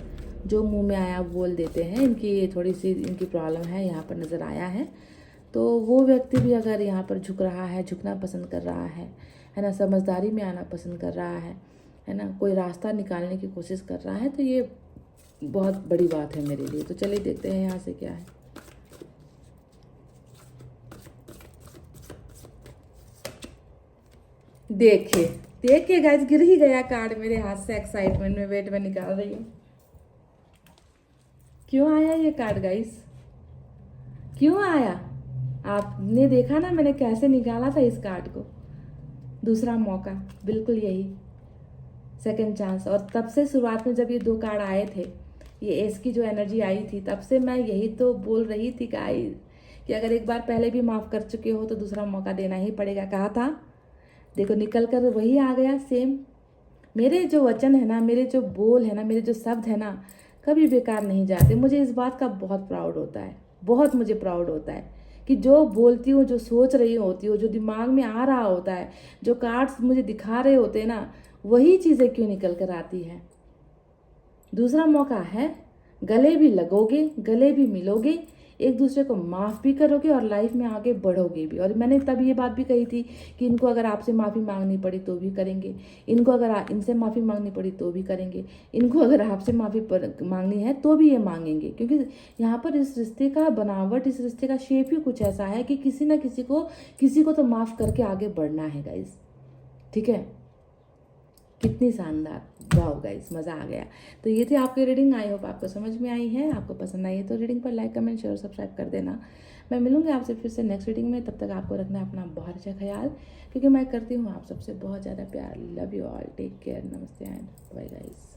जो मुंह में आया बोल देते हैं। इनकी थोड़ी सी इनकी प्रॉब्लम है, यहाँ पर नज़र आया है। तो वो व्यक्ति भी अगर यहाँ पर झुक रहा है, झुकना पसंद कर रहा है ना, समझदारी में आना पसंद कर रहा है ना, कोई रास्ता निकालने की कोशिश कर रहा है, तो ये बहुत बड़ी बात है मेरे लिए। तो चलिए देखते हैं यहाँ से क्या है। देखिए गाइस, गिर ही गया कार्ड मेरे हाथ से एक्साइटमेंट में। वेट में निकाल रही हूँ। क्यों आया ये कार्ड गाइस? क्यों आया? आपने देखा ना मैंने कैसे निकाला था इस कार्ड को। दूसरा मौका, बिल्कुल यही, सेकंड चांस। और तब से शुरुआत में जब ये 2 कार्ड आए थे, ये एस की जो एनर्जी आई थी, तब से मैं यही तो बोल रही थी गाइस कि अगर एक बार पहले भी माफ़ कर चुके हो तो दूसरा मौका देना ही पड़ेगा। कहा था, देखो निकल कर वही आ गया सेम। मेरे जो वचन है ना, मेरे जो बोल है ना, मेरे जो शब्द है ना, कभी बेकार नहीं जाते। मुझे इस बात का बहुत प्राउड होता है, बहुत मुझे प्राउड होता है कि जो बोलती हूँ, जो सोच रही होती हूँ, जो दिमाग में आ रहा होता है, जो कार्ड्स मुझे दिखा रहे होते हैं ना, वही चीज़ें क्यों निकल कर आती है। दूसरा मौका है, गले भी लगोगे, गले भी मिलोगे, एक दूसरे को माफ़ भी करोगे और लाइफ में आगे बढ़ोगे भी। और मैंने तब ये बात भी कही थी कि इनको अगर आपसे माफ़ी मांगनी पड़ी तो भी करेंगे, इनको अगर इनसे माफ़ी मांगनी पड़ी तो भी करेंगे, इनको अगर आपसे माफ़ी मांगनी है तो भी ये मांगेंगे। क्योंकि यहाँ पर इस रिश्ते का बनावट, इस रिश्ते का शेप ही कुछ ऐसा है कि किसी ना किसी को तो माफ़ करके आगे बढ़ना है गाइस, ठीक है। कितनी शानदार, वाओ गाइस, मज़ा आ गया। तो ये थी आपकी रीडिंग। आई होप आपको समझ में आई है, आपको पसंद आई है तो रीडिंग पर लाइक, कमेंट, शेयर, सब्सक्राइब कर देना। मैं मिलूंगी आपसे फिर से नेक्स्ट रीडिंग में। तब तक आपको रखना है अपना बहुत अच्छा ख्याल, क्योंकि मैं करती हूँ आप सबसे बहुत ज़्यादा प्यार। Love you all, take care, नमस्ते एंड बाय गाइस।